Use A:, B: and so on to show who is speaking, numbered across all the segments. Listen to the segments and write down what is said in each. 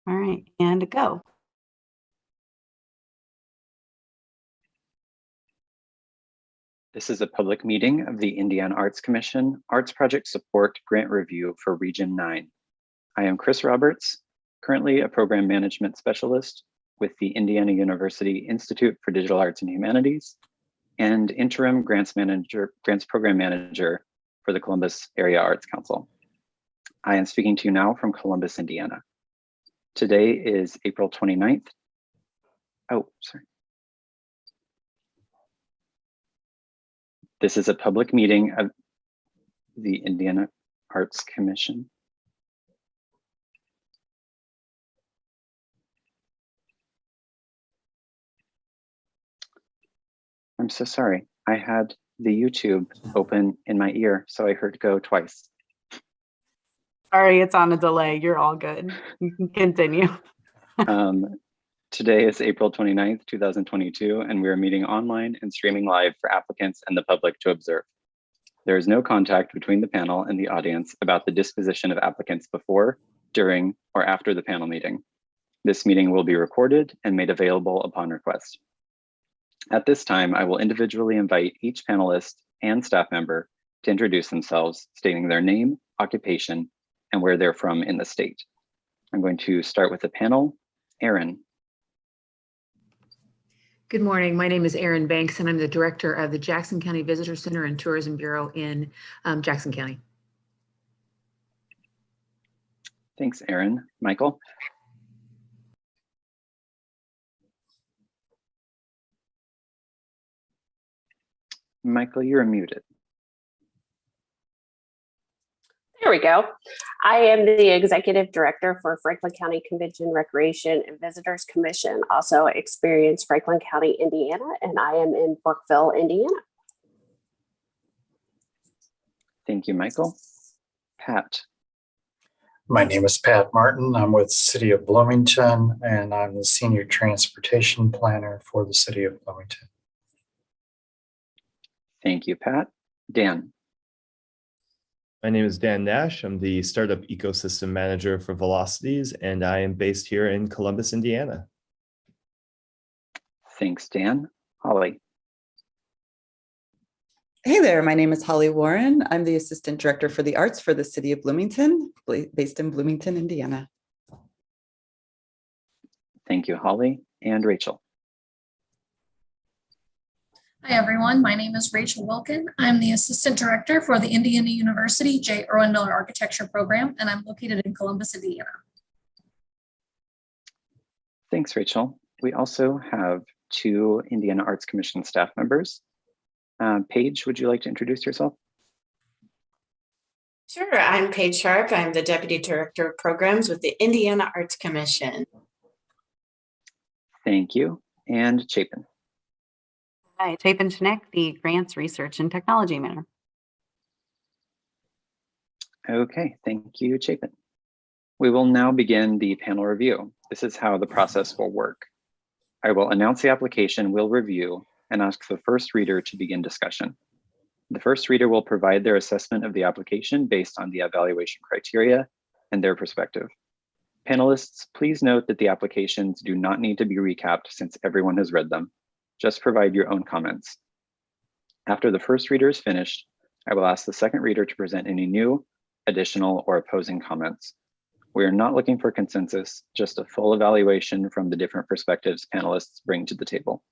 A: All right, and go.
B: This is a public meeting of the Indiana Arts Commission Arts Project Support Grant Review for Region 9. I am Chris Roberts, currently a program management specialist with the Indiana University Institute for Digital Arts and Humanities and interim grants program manager for the Columbus Area Arts Council. I am speaking to you now from Columbus, Indiana. Today is April 29th. Oh, sorry. This is a public meeting of the Indiana Arts Commission. I'm so sorry. I had the YouTube open in my ear, so I heard go twice.
A: Sorry, it's on a delay. You're all good. You can continue.
B: Today is April 29th, 2022, and we are meeting online and streaming live for applicants and the public to observe. There is no contact between the panel and the audience about the disposition of applicants before, during, or after the panel meeting. This meeting will be recorded and made available upon request. At this time, I will individually invite each panelist and staff member to introduce themselves, stating their name, occupation, and where they're from in the state. I'm going to start with the panel. Erin.
C: Good morning. My name is Erin Banks, and I'm the director of the Jackson County Visitor Center and Tourism Bureau in Jackson County.
B: Thanks, Erin. Michael. Michael, you're muted.
D: There we go. I am the Executive Director for Franklin County Convention, Recreation, and Visitors Commission, also experience Franklin County, Indiana, and I am in Brookville, Indiana.
B: Thank you, Michael. Pat.
E: My name is Pat Martin. I'm with the City of Bloomington, and I'm the Senior Transportation Planner for the City of Bloomington.
B: Thank you, Pat. Dan.
F: My name is Dan Nash. I'm the Startup Ecosystem Manager for Velocities, and I am based here in Columbus, Indiana.
B: Thanks, Dan. Holly.
G: Hey there, my name is Holly Warren. I'm the Assistant Director for the Arts for the City of Bloomington, based in Bloomington, Indiana.
B: Thank you, Holly. And Rachel.
H: Hi, everyone. My name is Rachel Wilkin. I'm the Assistant Director for the Indiana University J. Irwin Miller Architecture Program, and I'm located in Columbus, Indiana.
B: Thanks, Rachel. We also have two Indiana Arts Commission staff members. Paige, would you like to introduce yourself?
I: Sure, I'm Paige Sharp. I'm the Deputy Director of Programs with the Indiana Arts Commission.
B: Thank you. And Chapin.
A: Hi, Chapin Schneck, the Grants Research and Technology Manager.
B: Okay, thank you, Chapin. We will now begin the panel review. This is how the process will work. I will announce the application, we'll review, and ask the first reader to begin discussion. The first reader will provide their assessment of the application based on the evaluation criteria and their perspective. Panelists, please note that the applications do not need to be recapped since everyone has read them. Just provide your own comments. After the first reader is finished, I will ask the second reader to present any new, additional, or opposing comments. We are not looking for consensus, just a full evaluation from the different perspectives panelists bring to the table.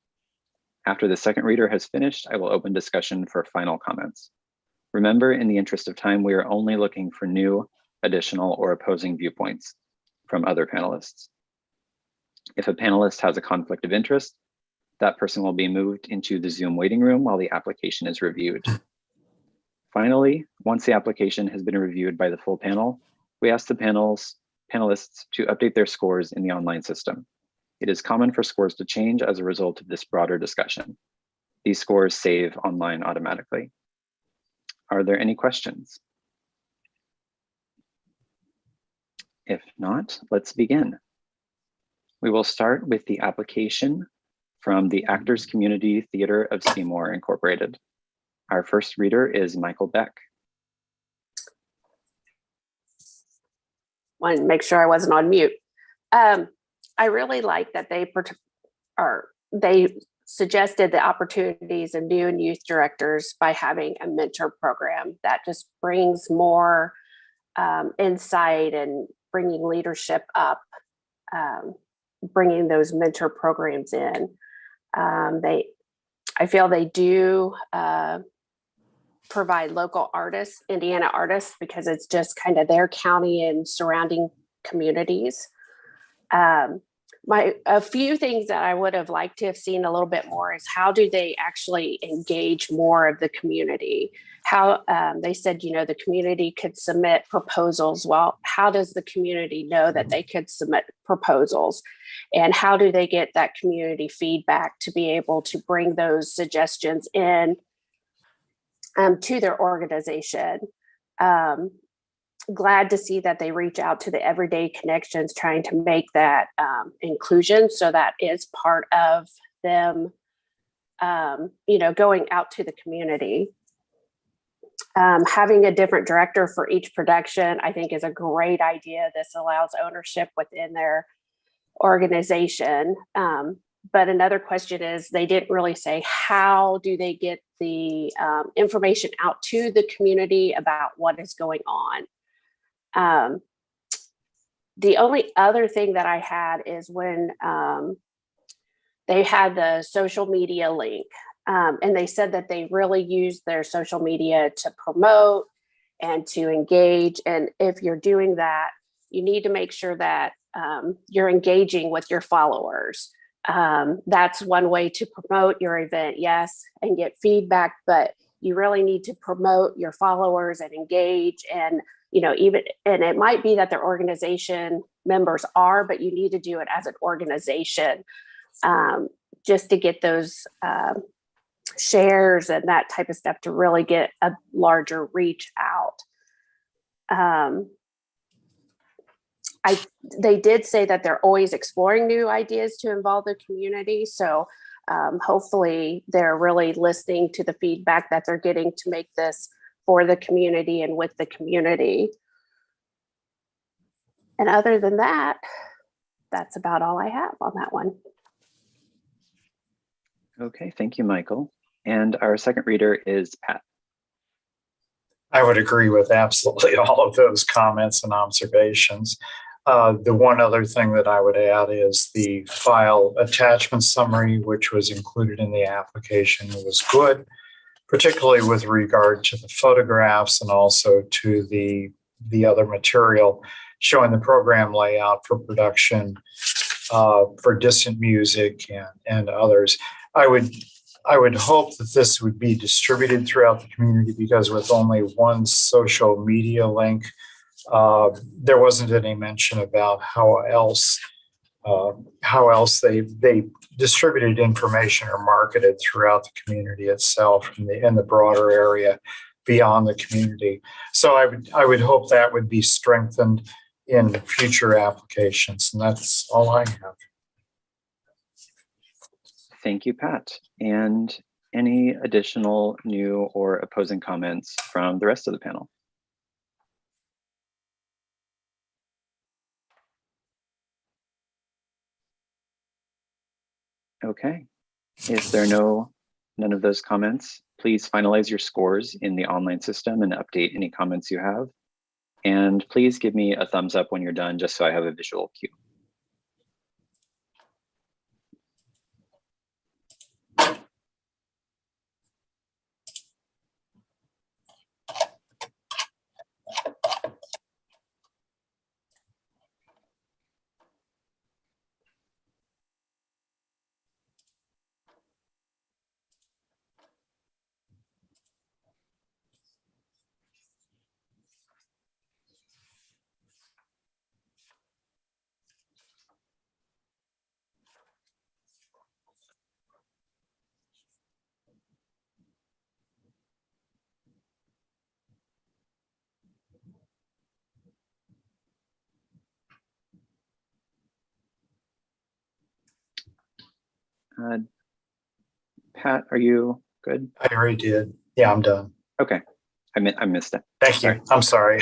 B: After the second reader has finished, I will open discussion for final comments. Remember, in the interest of time, we are only looking for new, additional, or opposing viewpoints from other panelists. If a panelist has a conflict of interest, that person will be moved into the Zoom waiting room while the application is reviewed. Finally, once the application has been reviewed by the full panel, we ask the panelists to update their scores in the online system. It is common for scores to change as a result of this broader discussion. These scores save online automatically. Are there any questions? If not, let's begin. We will start with the application from the Actors Community Theater of Seymour, Incorporated. Our first reader is Michael Beck.
D: Wanted to make sure I wasn't on mute. I really like that they suggested the opportunities of new and youth directors by having a mentor program that just brings more insight and bringing leadership up, bringing those mentor programs in. I feel they do provide local artists, Indiana artists, because it's just kind of their county and surrounding communities. A few things that I would have liked to have seen a little bit more is how do they actually engage more of the community? How they said, the community could submit proposals. Well, how does the community know that they could submit proposals? And how do they get that community feedback to be able to bring those suggestions in to their organization? Glad to see that they reach out to the everyday connections, trying to make that inclusion. So that is part of them, going out to the community. Having a different director for each production, I think, is a great idea. This allows ownership within their organization. But another question is, they didn't really say how do they get the information out to the community about what is going on. The only other thing that I had is when they had the social media link, and they said that they really use their social media to promote and to engage. And if you're doing that, you need to make sure that you're engaging with your followers. That's one way to promote your event, yes, and get feedback, but you really need to promote your followers and engage. And and it might be that their organization members are, but you need to do it as an organization, just to get those shares and that type of stuff to really get a larger reach out. They did say that they're always exploring new ideas to involve the community. So hopefully they're really listening to the feedback that they're getting to make this for the community and with the community. And other than that, that's about all I have on that one.
B: Okay, thank you, Michael. And our second reader is Pat.
E: I would agree with absolutely all of those comments and observations. The one other thing that I would add is the file attachment summary, which was included in the application, was good, particularly with regard to the photographs and also to the other material showing the program layout for production, for distant music and others. I would hope that this would be distributed throughout the community, because with only one social media link, there wasn't any mention about how else they distributed information or marketed throughout the community itself in the broader area beyond the community. So I would hope that would be strengthened in future applications, and that's all I have.
B: Thank you, Pat. And any additional new or opposing comments from the rest of the panel? Okay, if there are none of those comments, please finalize your scores in the online system and update any comments you have. And please give me a thumbs up when you're done, just so I have a visual cue. Pat, are you good?
E: I already did. Yeah, I'm done.
B: Okay, I missed it.
E: Thank you. I'm sorry.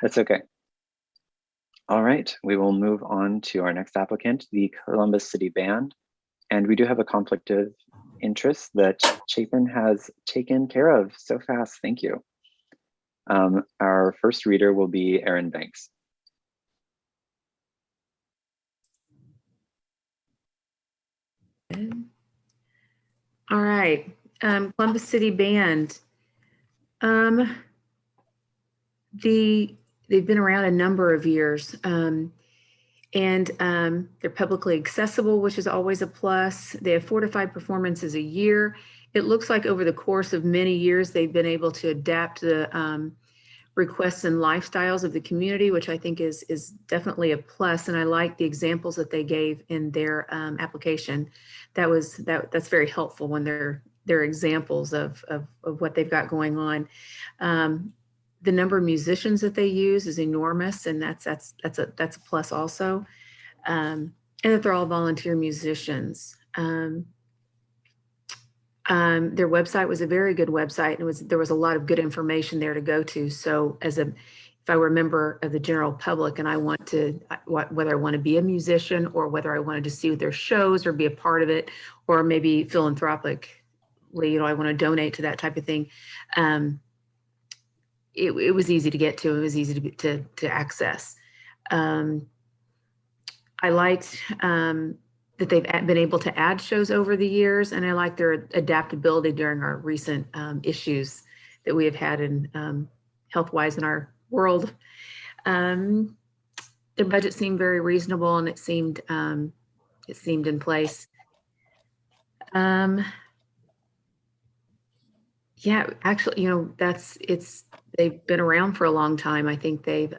B: That's okay. All right, we will move on to our next applicant, the Columbus City Band. And we do have a conflict of interest that Chapin has taken care of so fast. Thank you. Our first reader will be Erin Banks.
C: All right, Columbus City Band. They've been around a number of years, and they're publicly accessible, which is always a plus. They have 4 to 5 performances a year. It looks like over the course of many years, they've been able to adapt the requests and lifestyles of the community, which I think is definitely a plus. And I like the examples that they gave in their application. That's very helpful when they're examples of what they've got going on. The number of musicians that they use is enormous, and that's a plus also. And that they're all volunteer musicians. Their website was a very good website, and there was a lot of good information there to go to. So if I were a member of the general public and I want to, whether I want to be a musician or whether I wanted to see their shows or be a part of it, or maybe philanthropically, I want to donate to that type of thing. It was easy to get to. It was easy to access. I liked that they've been able to add shows over the years, and I like their adaptability during our recent issues that we have had in health-wise in our world. Their budget seemed very reasonable, and it seemed in place. Yeah, actually, they've been around for a long time. I think they've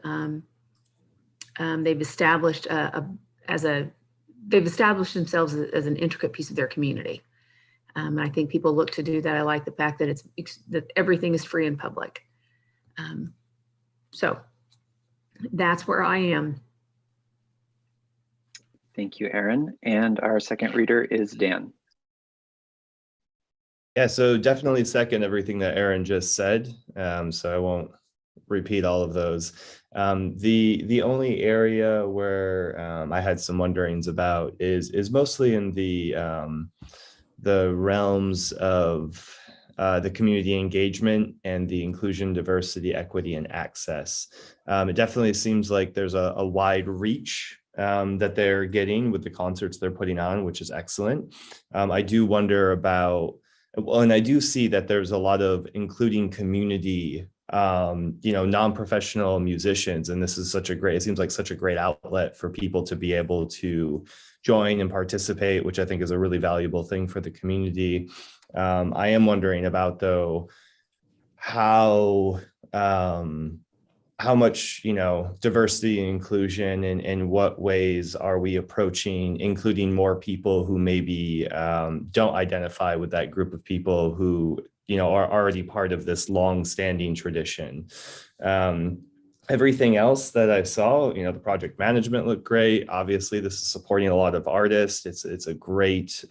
C: established they've established themselves as an intricate piece of their community. And I think people look to do that. I like the fact that that everything is free and public. So that's where I am.
B: Thank you, Erin. And our second reader is Dan.
F: Yeah, so definitely second everything that Erin just said. So I won't repeat all of those. The only area where I had some wonderings about is mostly in the realms of the community engagement and the inclusion, diversity, equity, and access. It definitely seems like there's a wide reach that they're getting with the concerts they're putting on, which is excellent. I do wonder about, and I do see that there's a lot of including community, non-professional musicians, and this is it seems like such a great outlet for people to be able to join and participate, which I think is a really valuable thing for the community. I am wondering about, though, how much, diversity and inclusion, and in what ways are we approaching including more people who maybe don't identify with that group of people who, are already part of this long-standing tradition. Everything else that I saw, the project management looked great. Obviously, this is supporting a lot of artists. It's a great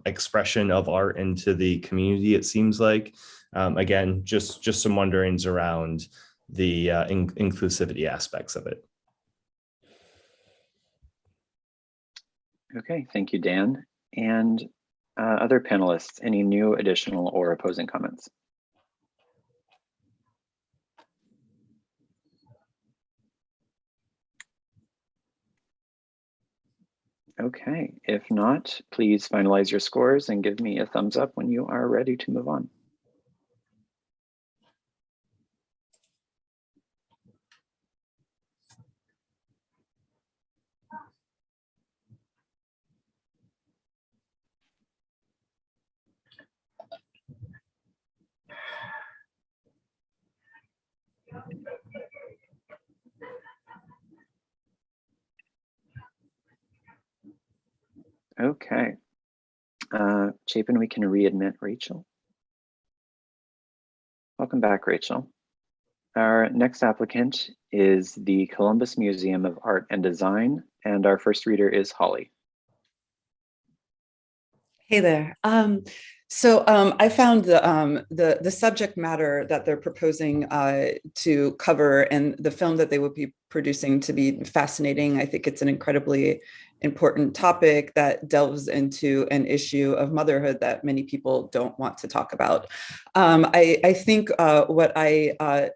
F: expression of art into the community, it seems like. Again, just some wonderings around the inclusivity aspects of it.
B: Okay, thank you, Dan. And other panelists, any new, additional, or opposing comments? Okay, if not, please finalize your scores and give me a thumbs up when you are ready to move on. Okay, Chapin, we can readmit Rachel. Welcome back, Rachel. Our next applicant is the Columbus Museum of Art and Design, and our first reader is Holly.
G: Hey there. So I found the subject matter that they're proposing to cover and the film that they would be producing to be fascinating. I think it's an incredibly important topic that delves into an issue of motherhood that many people don't want to talk about. I think what I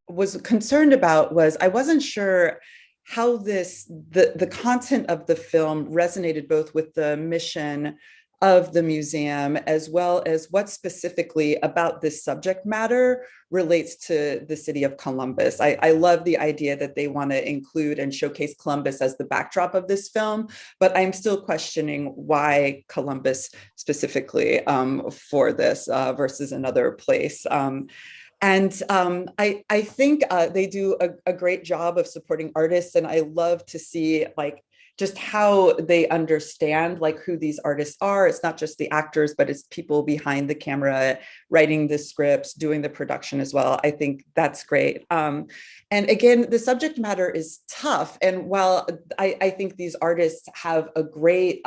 G: was concerned about was I wasn't sure how the content of the film resonated both with the mission of the museum, as well as what specifically about this subject matter relates to the city of Columbus. I love the idea that they want to include and showcase Columbus as the backdrop of this film, but I'm still questioning why Columbus specifically for this versus another place. I think they do a great job of supporting artists, and I love to see like just how they understand like who these artists are. It's not just the actors, but it's people behind the camera, writing the scripts, doing the production as well. I think that's great. And again, the subject matter is tough. And while I think these artists have a great,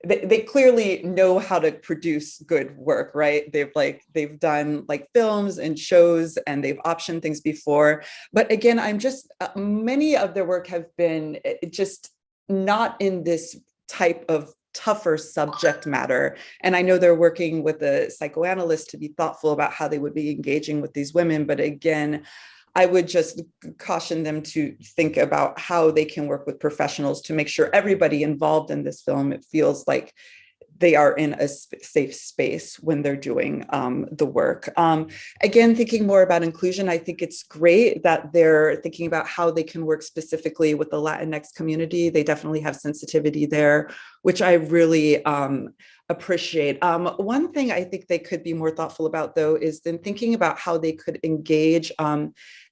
G: they clearly know how to produce good work, right? They've done like films and shows and they've optioned things before. But again, I'm just, many of their work have been just not in this type of tougher subject matter. And I know they're working with a psychoanalyst to be thoughtful about how they would be engaging with these women. But again, I would just caution them to think about how they can work with professionals to make sure everybody involved in this film, it feels like they are in a safe space when they're doing the work. Again, thinking more about inclusion, I think it's great that they're thinking about how they can work specifically with the Latinx community. They definitely have sensitivity there, which I really appreciate. One thing I think they could be more thoughtful about, though, is then thinking about how they could engage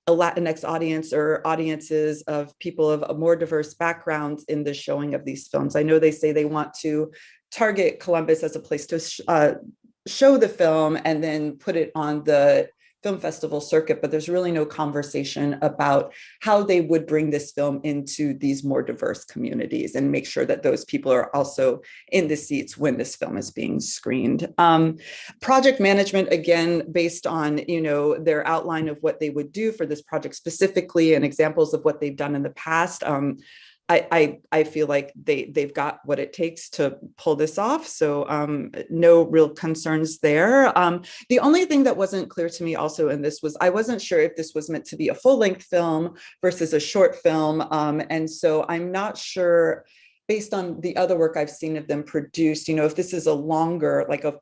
G: a Latinx audience or audiences of people of a more diverse backgrounds in the showing of these films. I know they say they want to target Columbus as a place to show the film and then put it on the film festival circuit, but there's really no conversation about how they would bring this film into these more diverse communities and make sure that those people are also in the seats when this film is being screened. Project management, again, based on their outline of what they would do for this project specifically and examples of what they've done in the past. I feel like they've got what it takes to pull this off. So no real concerns there. The only thing that wasn't clear to me also in this was I wasn't sure if this was meant to be a full-length film versus a short film. And so I'm not sure, based on the other work I've seen of them produced, if this is a longer, like a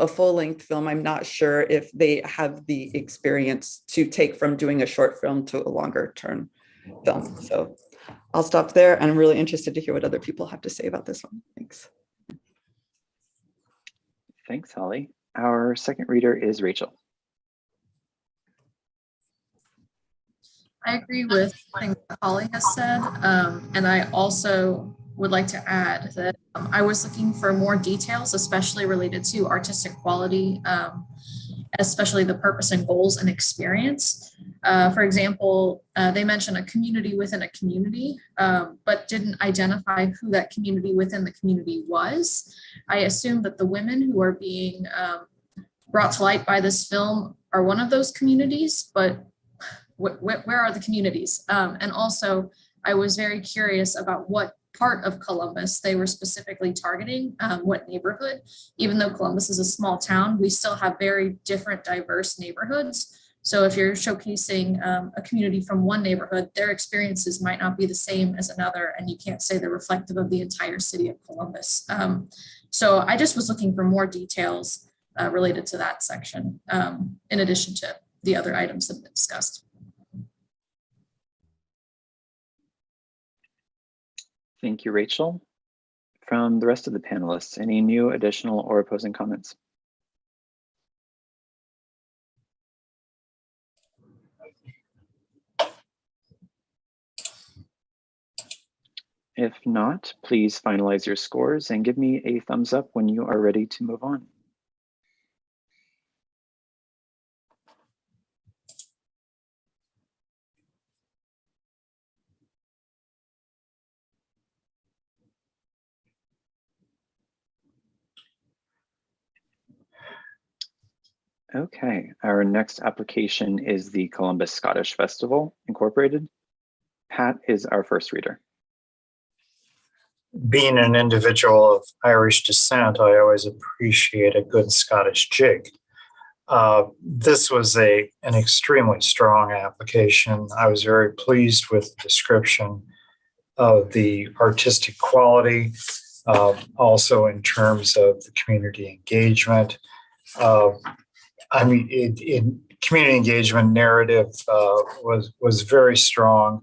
G: full-length film, I'm not sure if they have the experience to take from doing a short film to a longer term film. So I'll stop there. And I'm really interested to hear what other people have to say about this one. Thanks.
B: Thanks, Holly. Our second reader is Rachel.
H: I agree with things that Holly has said. And I also would like to add that I was looking for more details, especially related to artistic quality, especially the purpose and goals and experience. For example, they mentioned a community within a community, but didn't identify who that community within the community was. I assume that the women who are being brought to light by this film are one of those communities, but where are the communities? And also, I was very curious about what part of Columbus they were specifically targeting, what neighborhood. Even though Columbus is a small town, we still have very different, diverse neighborhoods. So if you're showcasing a community from one neighborhood, their experiences might not be the same as another, and you can't say they're reflective of the entire city of Columbus. So I just was looking for more details related to that section, in addition to the other items that have been discussed.
B: Thank you, Rachel. From the rest of the panelists, any new, additional, or opposing comments? If not, please finalize your scores and give me a thumbs up when you are ready to move on. Okay, our next application is the Columbus Scottish Festival Incorporated. Pat is our first reader.
E: Being an individual of Irish descent, I always appreciate a good Scottish jig. This was an extremely strong application. I was very pleased with the description of the artistic quality, also in terms of the community engagement. I mean, community engagement narrative was very strong.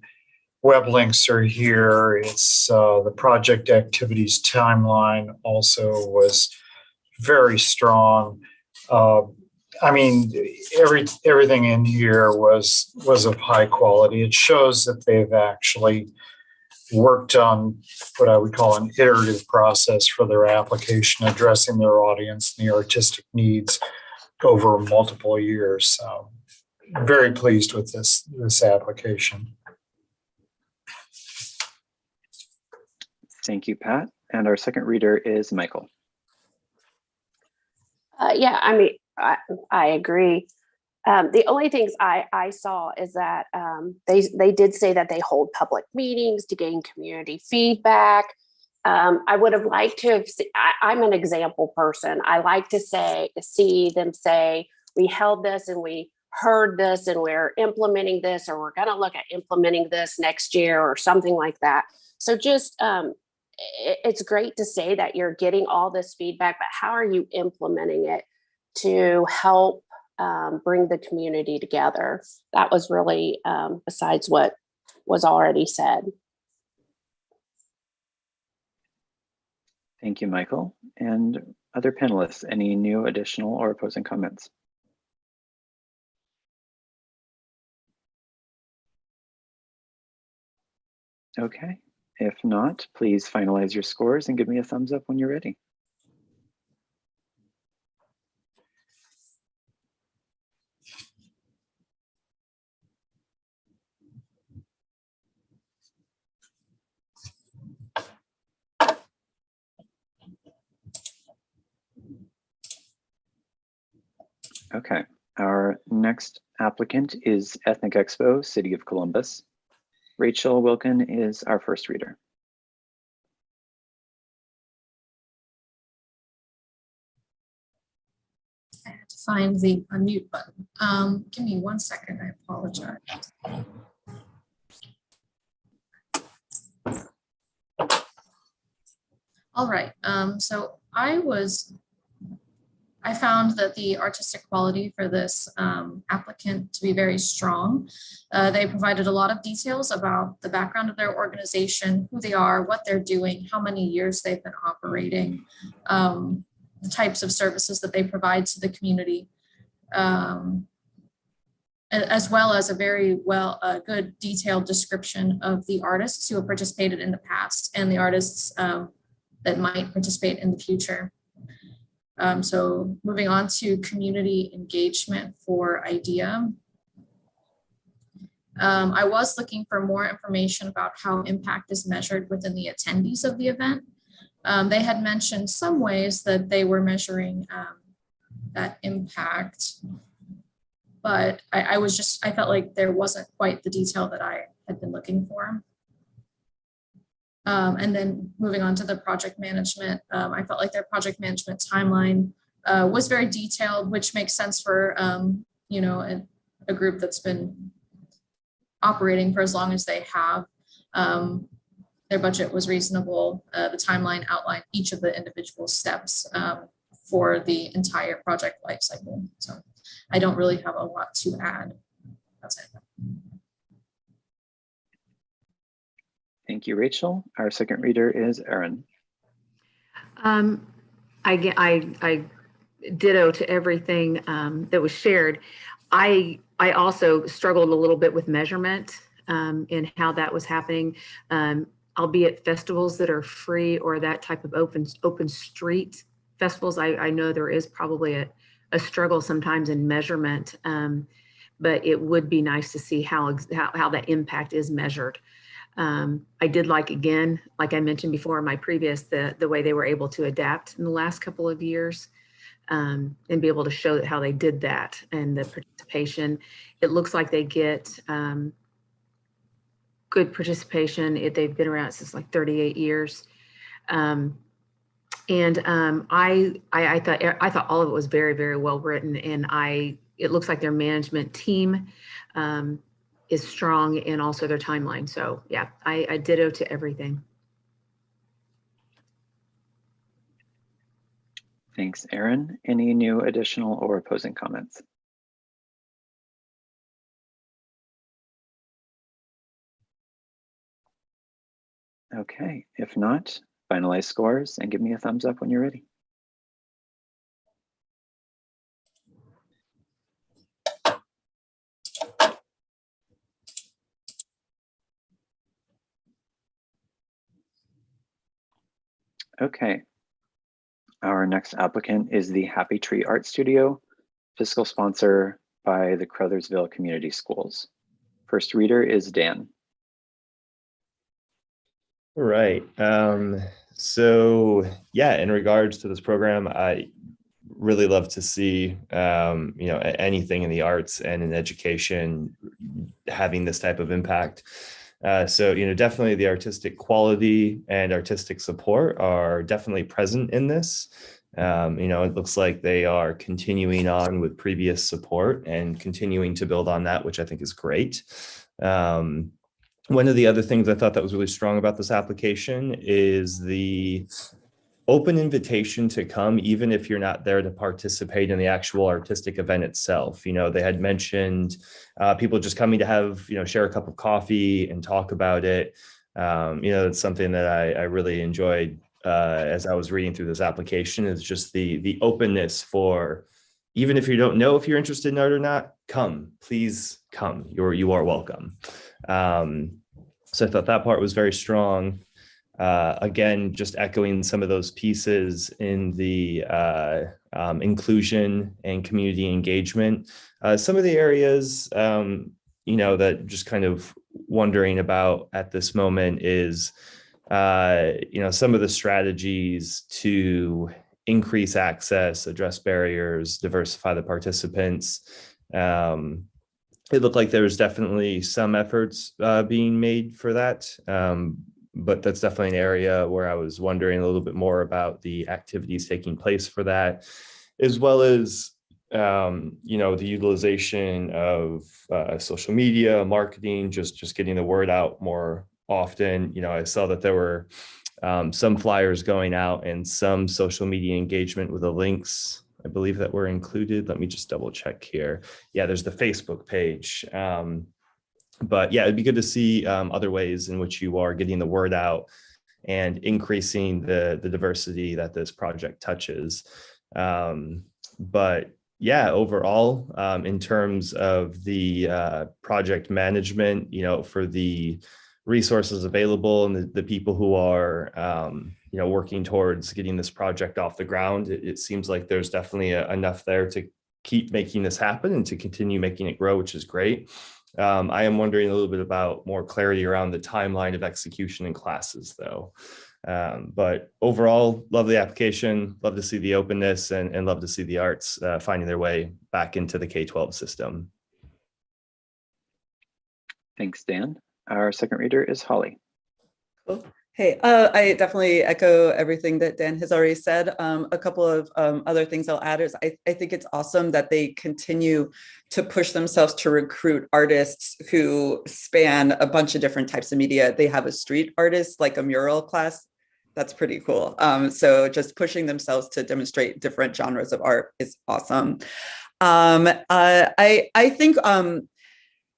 E: Web links are here. It's the project activities timeline also was very strong. I mean, everything in here was of high quality. It shows that they've actually worked on what I would call an iterative process for their application, addressing their audience and the artistic needs over multiple years. So very pleased with this application.
B: Thank you, Pat. And our second reader is Michael.
D: Yeah, I mean, I agree. The only things I saw is that they did say that they hold public meetings to gain community feedback. I would have liked to have I'm an example person. I like to see them say, we held this and we heard this and we're implementing this, or we're going to look at implementing this next year or something like that. So just, it's great to say that you're getting all this feedback, but how are you implementing it to help bring the community together? That was really besides what was already said.
B: Thank you, Michael. And other panelists, any new, additional, or opposing comments? Okay, if not, please finalize your scores and give me a thumbs up when you're ready. Okay, our next applicant is Ethnic Expo, City of Columbus. Rachel Wilkin is our first reader.
H: I had to find the unmute button. Give me 1 second, I apologize. All right, so I found that the artistic quality for this applicant to be very strong. They provided a lot of details about the background of their organization, who they are, what they're doing, how many years they've been operating, the types of services that they provide to the community, as well as a very good detailed description of the artists who have participated in the past and the artists that might participate in the future. So moving on to community engagement for IDEA. I was looking for more information about how impact is measured within the attendees of the event. They had mentioned some ways that they were measuring that impact, but I felt like there wasn't quite the detail that I had been looking for. And then moving on to the project management, I felt like their project management timeline was very detailed, which makes sense for a group that's been operating for as long as they have. Their budget was reasonable. The timeline outlined each of the individual steps for the entire project lifecycle. So I don't really have a lot to add. That's it.
B: Thank you, Rachel. Our second reader is Erin.
C: I ditto to everything that was shared. I also struggled a little bit with measurement and how that was happening, albeit festivals that are free or that type of open street festivals. I know there is probably a struggle sometimes in measurement, but it would be nice to see how that impact is measured. I did again, like I mentioned before in my previous, the way they were able to adapt in the last couple of years. and be able to show how they did that and the participation. It looks like they get good participation. They've been around since like 38 years. I thought all of it was very, very well written, and it looks like their management team is strong, and also their timeline. So yeah, I ditto to everything.
B: Thanks, Erin. Any new additional or opposing comments? Okay, if not, finalize scores and give me a thumbs up when you're ready. Okay, our next applicant is the Happy Tree Art Studio, fiscal sponsor by the Crothersville Community Schools. First reader is Dan.
F: All right. So yeah, in regards to this program, I really love to see anything in the arts and in education having this type of impact. So definitely the artistic quality and artistic support are definitely present in this. It looks like they are continuing on with previous support and continuing to build on that, which I think is great. One of the other things I thought that was really strong about this application is the open invitation to come, even if you're not there to participate in the actual artistic event itself. They had mentioned people just coming to have, share a cup of coffee and talk about it. It's something that I really enjoyed as I was reading through this application, is just the openness for, even if you don't know if you're interested in art or not, come, please come, you are welcome. So I thought that part was very strong. Again, just echoing some of those pieces in the inclusion and community engagement. Some of the areas, that just kind of wondering about at this moment is, some of the strategies to increase access, address barriers, diversify the participants. It looked like there was definitely some efforts being made for that. But that's definitely an area where I was wondering a little bit more about the activities taking place for that, as well as, the utilization of social media, marketing, just getting the word out more often. I saw that there were some flyers going out and some social media engagement with the links, I believe, that were included. Let me just double check here. Yeah, there's the Facebook page. But yeah, it'd be good to see other ways in which you are getting the word out and increasing the diversity that this project touches. But yeah, overall, in terms of the project management, for the resources available and the people who are, working towards getting this project off the ground, it seems like there's definitely enough there to keep making this happen and to continue making it grow, which is great. I am wondering a little bit about more clarity around the timeline of execution in classes, though. But overall, love the application, love to see the openness, and love to see the arts finding their way back into the K-12 system.
B: Thanks, Dan. Our second reader is Holly.
G: Cool. Hey, I definitely echo everything that Dan has already said. A couple of other things I'll add is I think it's awesome that they continue to push themselves to recruit artists who span a bunch of different types of media. They have a street artist, like a mural class. That's pretty cool. So just pushing themselves to demonstrate different genres of art is awesome. I think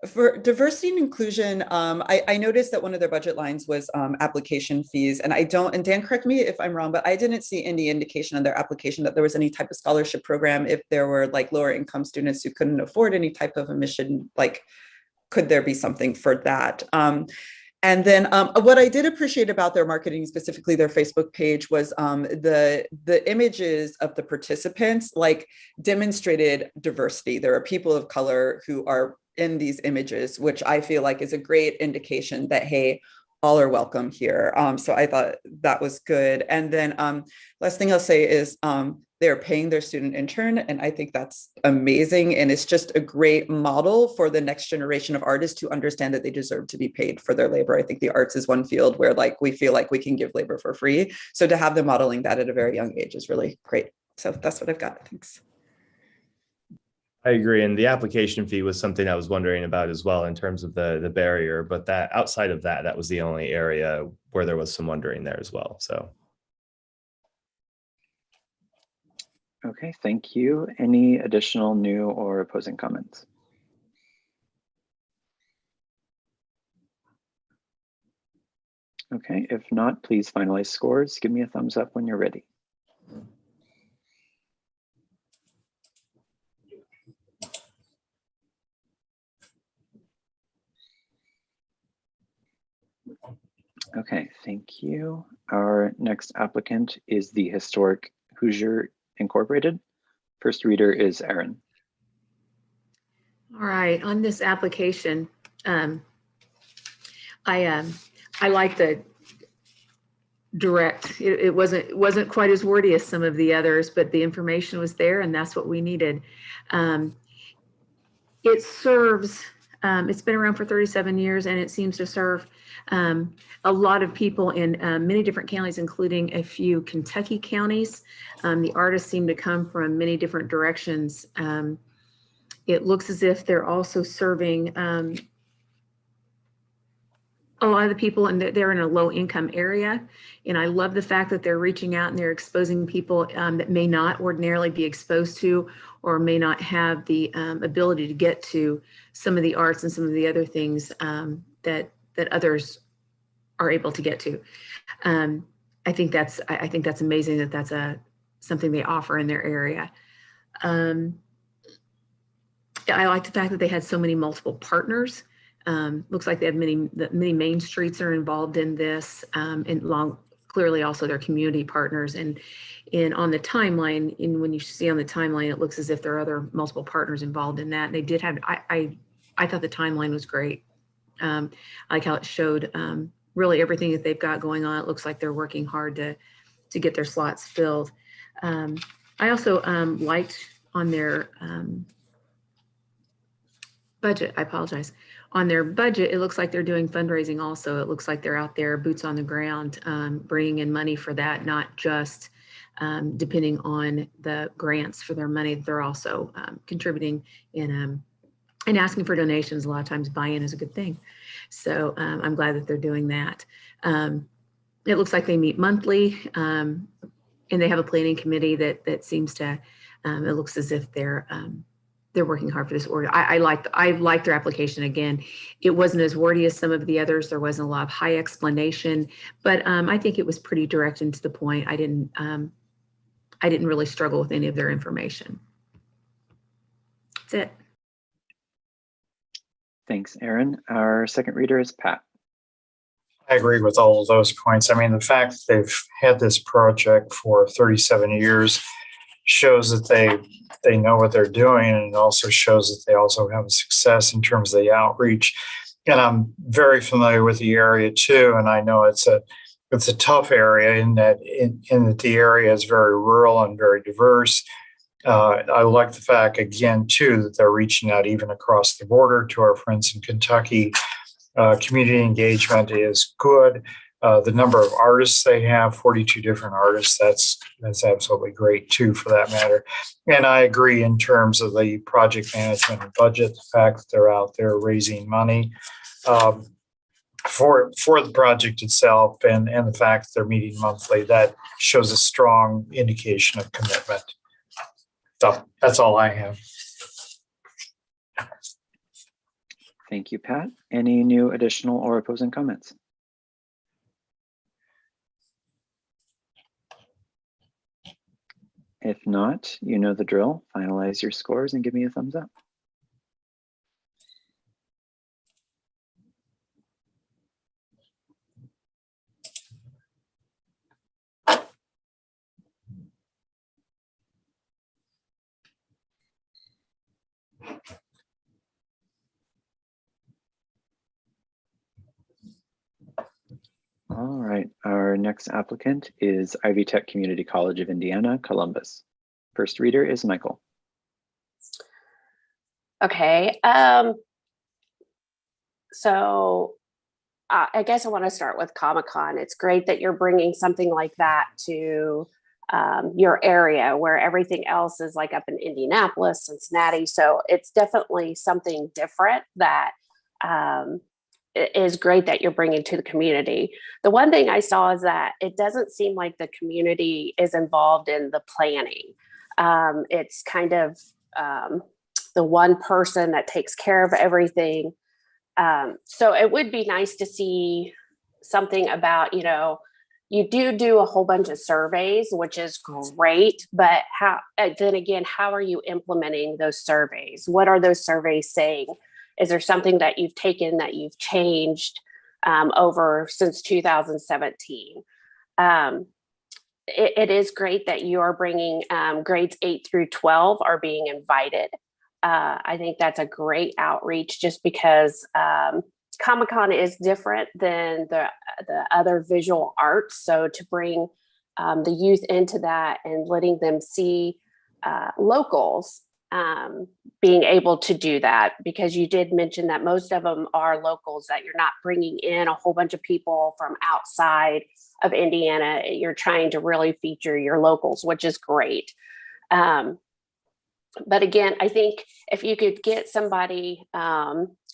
G: for diversity and inclusion, I noticed that one of their budget lines was application fees. And Dan, correct me if I'm wrong, but I didn't see any indication on their application that there was any type of scholarship program. If there were like lower income students who couldn't afford any type of admission, like, could there be something for that? And then what I did appreciate about their marketing, specifically their Facebook page, was the images of the participants like demonstrated diversity. There are people of color who are in these images, which I feel like is a great indication that, hey, all are welcome here. So I thought that was good. And then last thing I'll say is they're paying their student intern, and I think that's amazing. And it's just a great model for the next generation of artists to understand that they deserve to be paid for their labor. I think the arts is one field where like we feel like we can give labor for free. So to have them modeling that at a very young age is really great. So that's what I've got. Thanks.
F: I agree. And the application fee was something I was wondering about as well in terms of the barrier, but that outside of that, that was the only area where there was some wondering there as well. So.
B: Okay, thank you. Any additional new or opposing comments? Okay, if not, please finalize scores. Give me a thumbs up when you're ready. Okay, thank you. Our next applicant is the Historic Hoosier Incorporated. First reader is Erin.
C: All right, on this application, I like the direct. It wasn't quite as wordy as some of the others, but the information was there, and that's what we needed. It serves. It's been around for 37 years, and it seems to serve a lot of people in many different counties, including a few Kentucky counties. The artists seem to come from many different directions. It looks as if they're also serving a lot of the people, and they're in a low income area. And I love the fact that they're reaching out and they're exposing people that may not ordinarily be exposed to or may not have the ability to get to some of the arts and some of the other things that others are able to get to. I think that's amazing that that's something they offer in their area. I like the fact that they had so many multiple partners. Looks like they have many main streets are involved in this, and clearly also their community partners. And on the timeline, when you see on the timeline, it looks as if there are other multiple partners involved in that. And they did have. I thought the timeline was great. I like how it showed really everything that they've got going on. It looks like they're working hard to get their slots filled. I also liked on their budget. I apologize. On their budget, it looks like they're doing fundraising also. It looks like they're out there, boots on the ground, bringing in money for that, not just depending on the grants for their money. They're also contributing and asking for donations. A lot of times buy-in is a good thing. So I'm glad that they're doing that. It looks like they meet monthly, and they have a planning committee that seems to, it looks as if they're working hard for this order. I liked their application. Again, it wasn't as wordy as some of the others. There wasn't a lot of high explanation, but I think it was pretty direct and to the point. I didn't really struggle with any of their information. That's it.
B: Thanks, Erin. Our second reader is Pat.
E: I agree with all of those points. I mean, the fact that they've had this project for 37 years shows that they know what they're doing, and it also shows that they also have a success in terms of the outreach. And I'm very familiar with the area too, and I know it's a tough area in that the area is very rural and very diverse. I like the fact again too that they're reaching out even across the border to our friends in Kentucky. Community engagement is good. The number of artists they have, 42 different artists, that's absolutely great too, for that matter. And I agree in terms of the project management and budget, the fact that they're out there raising money for the project itself, and the fact that they're meeting monthly, that shows a strong indication of commitment. So that's all I have.
B: Thank you, Pat. Any new additional or opposing comments? If not, you know the drill. Finalize your scores and give me a thumbs up. All right, our next applicant is Ivy Tech Community College of Indiana, Columbus. First reader is Michael.
D: Okay, so I guess I want to start with Comic-Con. It's great that you're bringing something like that to your area where everything else is like up in Indianapolis, Cincinnati. So it's definitely something different that is great that you're bringing to the community. The one thing I saw is that it doesn't seem like the community is involved in the planning. It's kind of the one person that takes care of everything. So it would be nice to see something about, you know, you do a whole bunch of surveys, which is great, but then again, how are you implementing those surveys? What are those surveys saying? Is there something that you've taken that you've changed over since 2017? It is great that you are bringing grades 8 through 12 are being invited. I think that's a great outreach just because Comic-Con is different than the other visual arts. So to bring the youth into that and letting them see locals being able to do that, because you did mention that most of them are locals, that you're not bringing in a whole bunch of people from outside of Indiana. You're trying to really feature your locals, which is great. But again, I think if you could get somebody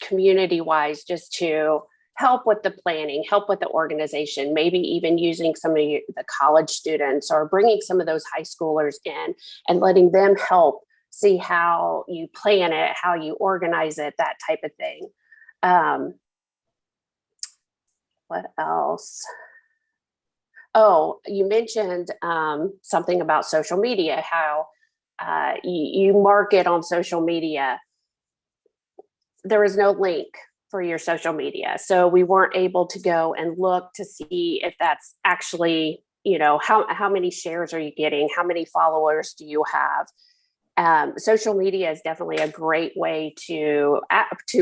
D: community-wise just to help with the planning, help with the organization, maybe even using some of the college students or bringing some of those high schoolers in and letting them help see how you plan it, how you organize it, that type of thing. What else? Oh, you mentioned something about social media, how you market on social media. There is no link for your social media. So we weren't able to go and look to see if that's actually, you know, how many shares are you getting? How many followers do you have? Social media is definitely a great way to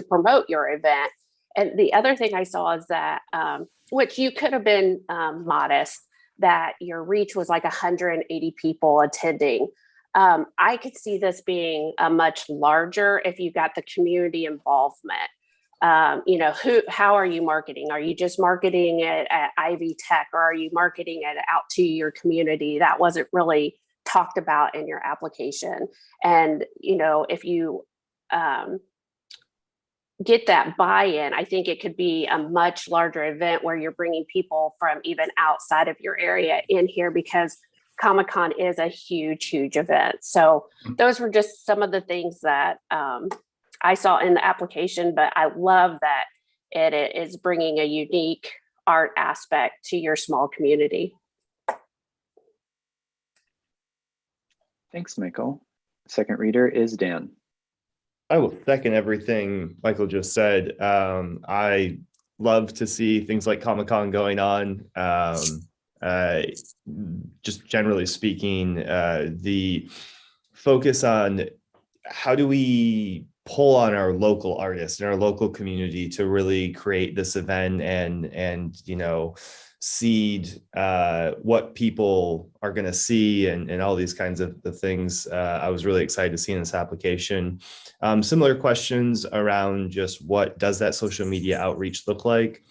D: promote your event. And the other thing I saw is that, which you could have been modest, that your reach was like 180 people attending. I could see this being a much larger if you got the community involvement. You know, how are you marketing? Are you just marketing it at Ivy Tech, or are you marketing it out to your community? That wasn't really talked about in your application. And, you know, if you get that buy-in, I think it could be a much larger event where you're bringing people from even outside of your area in here, because Comic-Con is a huge, huge event. So those were just some of the things that I saw in the application, but I love that it is bringing a unique art aspect to your small community.
B: Thanks, Michael. Second reader is Dan.
F: I will second everything Michael just said. I love to see things like Comic-Con going on. Just generally speaking, the focus on how do we pull on our local artists and our local community to really create this event and you know, seed what people are going to see and all these kinds of the things. I was really excited to see in this application. Similar questions around just what does that social media outreach look like?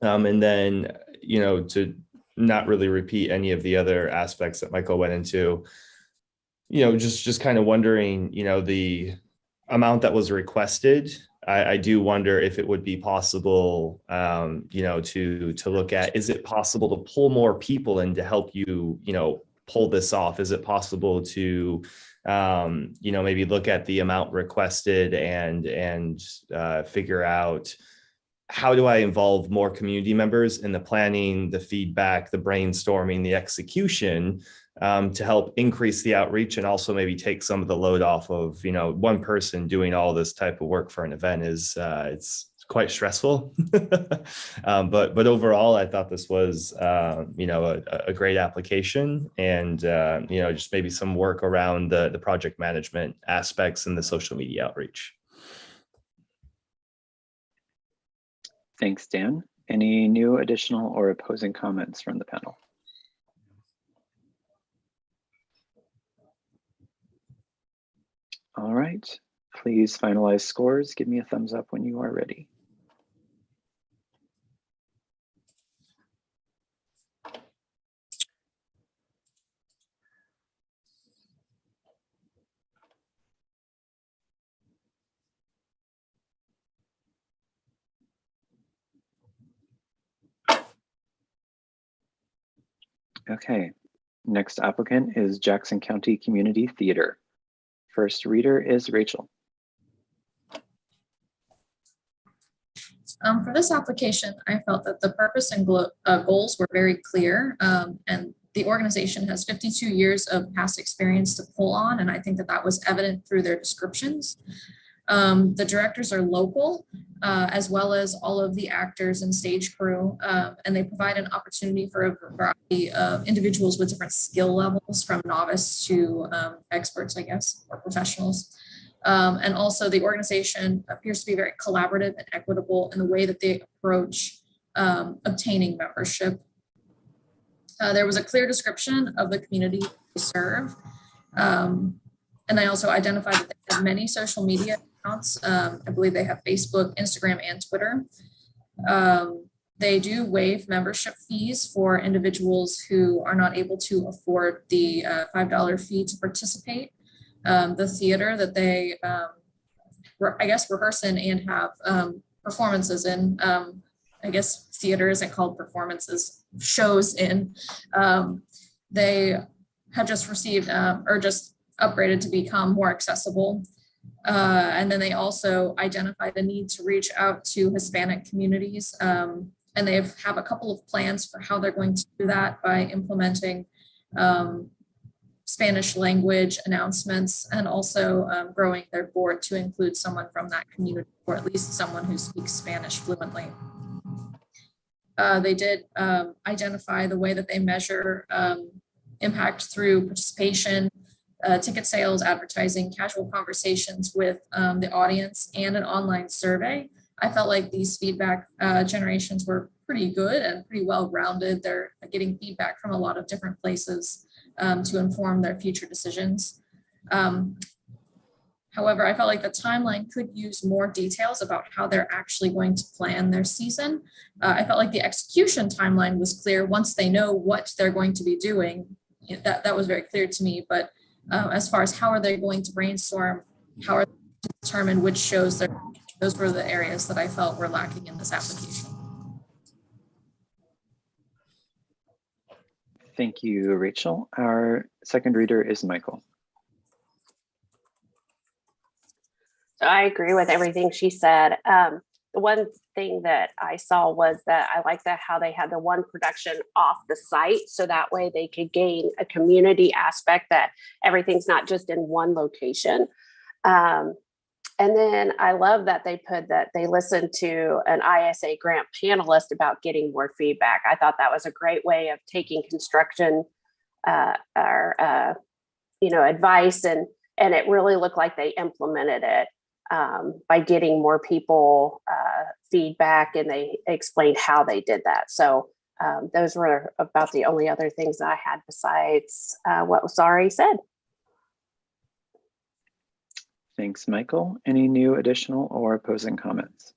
F: And then, you know, to not really repeat any of the other aspects that Michael went into, you know, just kind of wondering, you know, the amount that was requested. I do wonder if it would be possible, you know, to look at, is it possible to pull more people in to help you, you know, pull this off? Is it possible to, you know, maybe look at the amount requested and figure out, how do I involve more community members in the planning, the feedback, the brainstorming, the execution, to help increase the outreach and also maybe take some of the load off of, you know, one person doing all this type of work for an event is it's quite stressful. But overall, I thought this was, you know, a great application, and, you know, just maybe some work around the project management aspects and the social media outreach.
B: Thanks, Dan. Any new, additional, or opposing comments from the panel? All right, please finalize scores. Give me a thumbs up when you are ready. Okay, next applicant is Jackson County Community Theater. First reader is Rachel.
H: For this application, I felt that the purpose and goals were very clear, and the organization has 52 years of past experience to pull on, and I think that that was evident through their descriptions. The directors are local, as well as all of the actors and stage crew, and they provide an opportunity for a variety of individuals with different skill levels, from novice to experts, I guess, or professionals. And also the organization appears to be very collaborative and equitable in the way that they approach obtaining membership. There was a clear description of the community they serve. And I also identified that they have many social media accounts. I believe they have Facebook, Instagram, and Twitter. They do waive membership fees for individuals who are not able to afford the $5 fee to participate. The theater that they, I guess, rehearse in and have performances in, I guess theater isn't called performances, shows in, they have just received or just upgraded to become more accessible. And then they also identified the need to reach out to Hispanic communities. And they have a couple of plans for how they're going to do that by implementing Spanish language announcements, and also growing their board to include someone from that community, or at least someone who speaks Spanish fluently. They did identify the way that they measure impact through participation, ticket sales, advertising, casual conversations with the audience, and an online survey. I felt like these feedback generations were pretty good and pretty well-rounded. They're getting feedback from a lot of different places to inform their future decisions. However, I felt like the timeline could use more details about how they're actually going to plan their season. I felt like the execution timeline was clear once they know what they're going to be doing. That was very clear to me, but as far as how are they going to brainstorm, how are they going to determine which shows those were the areas that I felt were lacking in this application.
B: Thank you, Rachel. Our second reader is Michael.
D: So I agree with everything she said. The one thing that I saw was that I like that how they had the one production off the site, so that way they could gain a community aspect, that everything's not just in one location. And then I love that they put that they listened to an ISA grant panelist about getting more feedback. I thought that was a great way of taking construction advice, and it really looked like they implemented it by getting more people feedback, and they explained how they did that. So those were about the only other things that I had besides what was already said.
B: Thanks, Michael. Any new, additional, or opposing comments?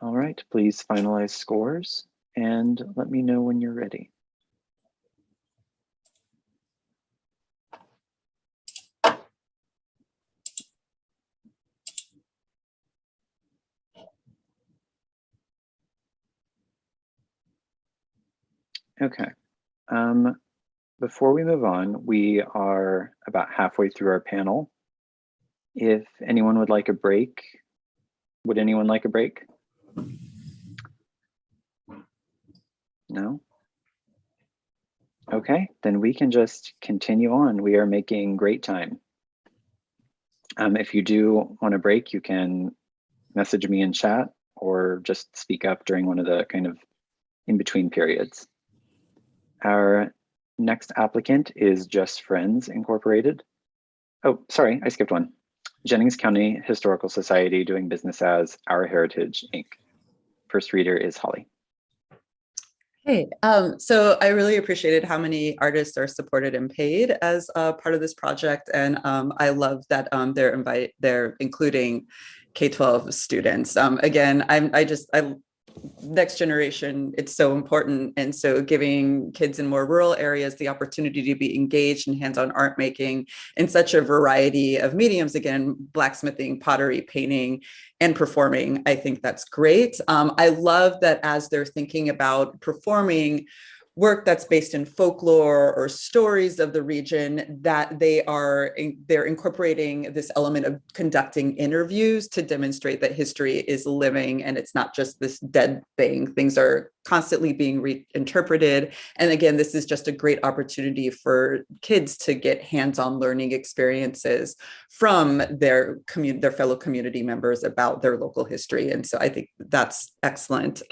B: All right, please finalize scores and let me know when you're ready. Okay. Before we move on, we are about halfway through our panel. If anyone would like a break, would anyone like a break? No? Okay, then we can just continue on. We are making great time. If you do want a break, you can message me in chat or just speak up during one of the kind of in-between periods. Our next applicant is Just Friends Incorporated. Oh, sorry, I skipped one. Jennings County Historical Society doing business as Our Heritage, Inc. First reader is Holly.
G: Hey, so I really appreciated how many artists are supported and paid as a part of this project, and I love that they're including K-12 students. Again, I next generation, it's so important, and so giving kids in more rural areas the opportunity to be engaged in hands-on art making in such a variety of mediums, again, blacksmithing, pottery, painting, and performing. I think that's great. I love that as they're thinking about performing work that's based in folklore or stories of the region, that they're incorporating this element of conducting interviews to demonstrate that history is living and it's not just this dead thing. Things are constantly being reinterpreted. And again, this is just a great opportunity for kids to get hands-on learning experiences from their fellow community members about their local history. And so I think that's excellent.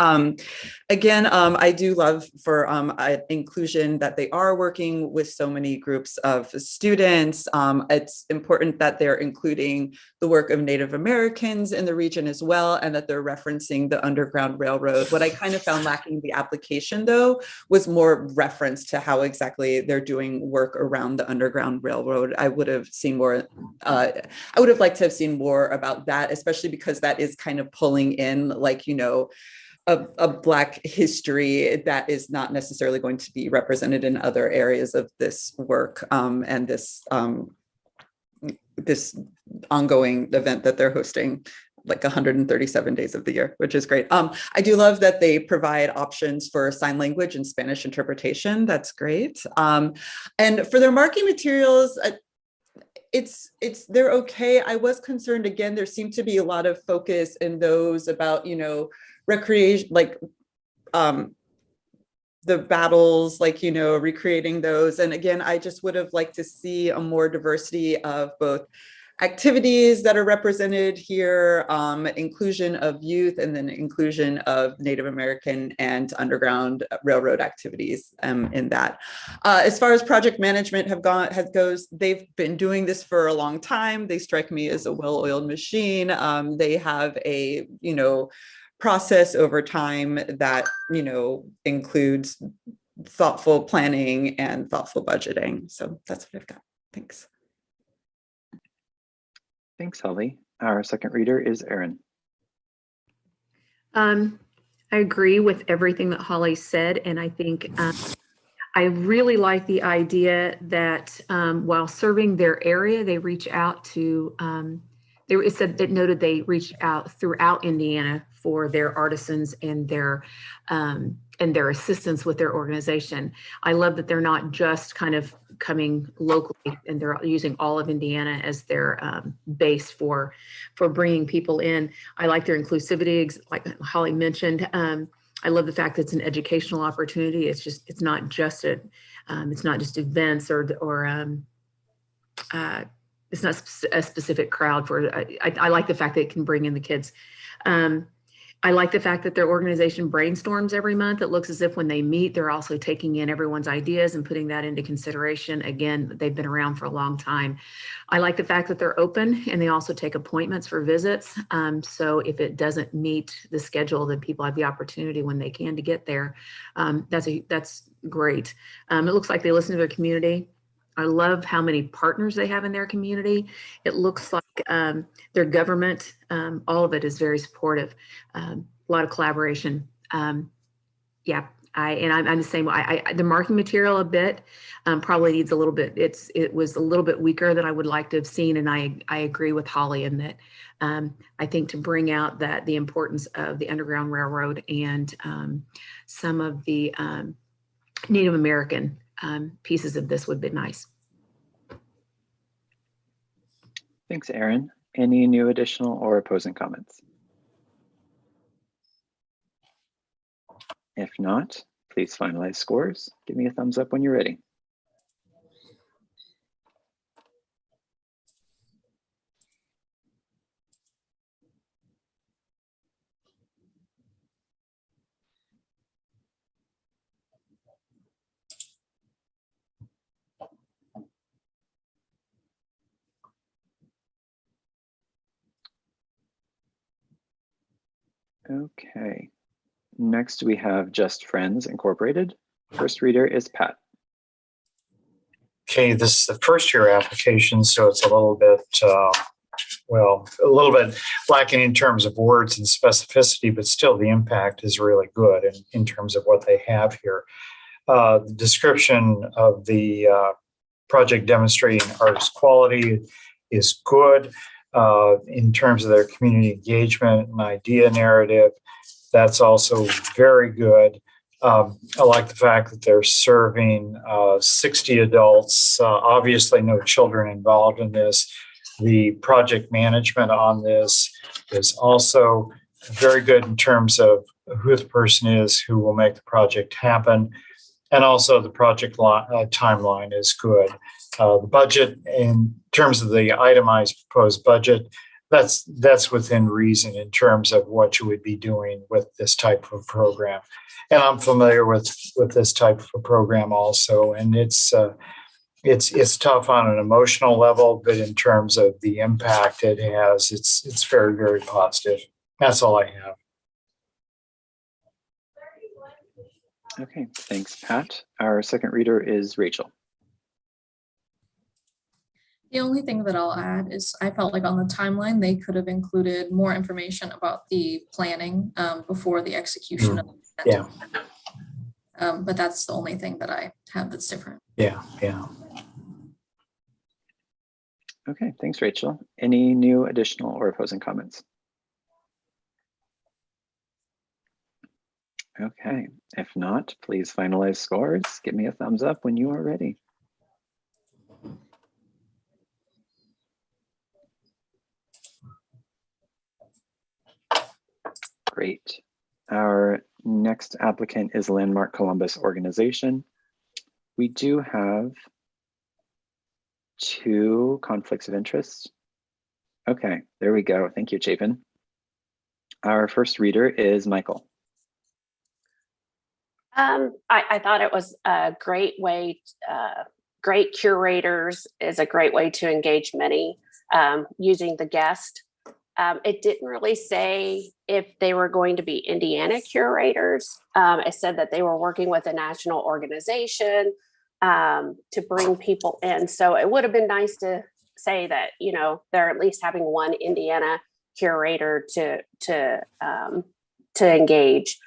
G: Again, I do love for inclusion that they are working with so many groups of students. It's important that they're including the work of Native Americans in the region as well, and that they're referencing the Underground Railroad. What I kind of found lacking in the application, though, was more reference to how exactly they're doing work around the Underground Railroad. I would have seen more, I would have liked to have seen more about that, especially because that is kind of pulling in, like, you know, a Black history that is not necessarily going to be represented in other areas of this work, and this ongoing event that they're hosting like 137 days of the year, which is great. I do love that they provide options for sign language and Spanish interpretation. That's great. And for their marketing materials, they're okay. I was concerned, again, there seemed to be a lot of focus in those about, you know, recreation, like the battles, like, you know, recreating those. And again, I just would have liked to see a more diversity of both activities that are represented here, inclusion of youth, and then inclusion of Native American and Underground Railroad activities in that. As far as project management goes, they've been doing this for a long time. They strike me as a well-oiled machine. They have a, you know, process over time that, you know, includes thoughtful planning and thoughtful budgeting. So that's what I've got. Thanks.
B: Thanks, Holly. Our second reader is Erin.
C: I agree with everything that Holly said, and I think I really like the idea that while serving their area, they reach out to. It noted they reached out throughout Indiana for their artisans and their assistance with their organization. I love that they're not just kind of coming locally, and they're using all of Indiana as their base for bringing people in. I like their inclusivity, like Holly mentioned. I love the fact that it's an educational opportunity. It's not just events or it's not a specific crowd for. I like the fact that it can bring in the kids. I like the fact that their organization brainstorms every month. It looks as if when they meet, they're also taking in everyone's ideas and putting that into consideration. Again, they've been around for a long time. I like the fact that they're open and they also take appointments for visits. So if it doesn't meet the schedule, then people have the opportunity when they can to get there. That's great. It looks like they listen to their community. I love how many partners they have in their community. It looks like their government, all of it is very supportive. A lot of collaboration. Yeah, I'm the same way. The marketing material a bit probably needs a little bit. It was a little bit weaker than I would like to have seen, and I agree with Holly in that. I think to bring out the importance of the Underground Railroad and some of the Native American pieces of this would be nice.
B: Thanks, Erin. Any new additional or opposing comments? If not, please finalize scores. Give me a thumbs up when you're ready. Okay. Next, we have Just Friends Incorporated. First reader is Pat.
E: Okay, this is the first year application, so it's a little bit, a little bit lacking in terms of words and specificity, but still the impact is really good in terms of what they have here. The description of the project demonstrating artist quality is good. In terms of their community engagement and idea narrative, that's also very good. I like the fact that they're serving 60 adults, obviously no children involved in this. The project management on this is also very good in terms of who the person is who will make the project happen. And also the project timeline is good. The budget, in terms of the itemized proposed budget, that's within reason in terms of what you would be doing with this type of program. And I'm familiar with this type of a program also, and it's tough on an emotional level, but in terms of the impact it has, it's very, very positive. That's all I have.
B: Okay, thanks, Pat. Our second reader is Rachel.
H: The only thing that I'll add is I felt like on the timeline, they could have included more information about the planning before the execution of the event.
E: Yeah.
H: But that's the only thing that I have that's different.
E: Yeah.
B: Okay, thanks, Rachel. Any new, additional, or opposing comments? Okay, if not, please finalize scores. Give me a thumbs up when you are ready. Great. Our next applicant is Landmark Columbus Organization. We do have 2 conflicts of interest. Okay, there we go. Thank you, Chapin. Our first reader is Michael.
D: I thought it was a great way, great curators is a great way to engage many using the guest. It didn't really say if they were going to be Indiana curators. It said that they were working with a national organization to bring people in. So it would have been nice to say that, you know, they're at least having one Indiana curator to engage.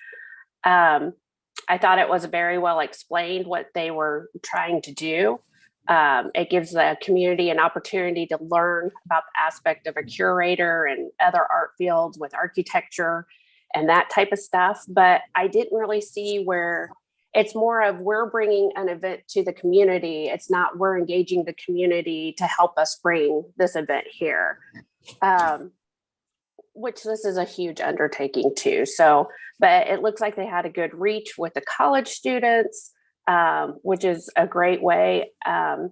D: I thought it was very well explained what they were trying to do. It gives the community an opportunity to learn about the aspect of a curator and other art fields with architecture and that type of stuff. But I didn't really see where it's more of we're bringing an event to the community. It's not we're engaging the community to help us bring this event here. Which this is a huge undertaking too. So, but it looks like they had a good reach with the college students, which is a great way. I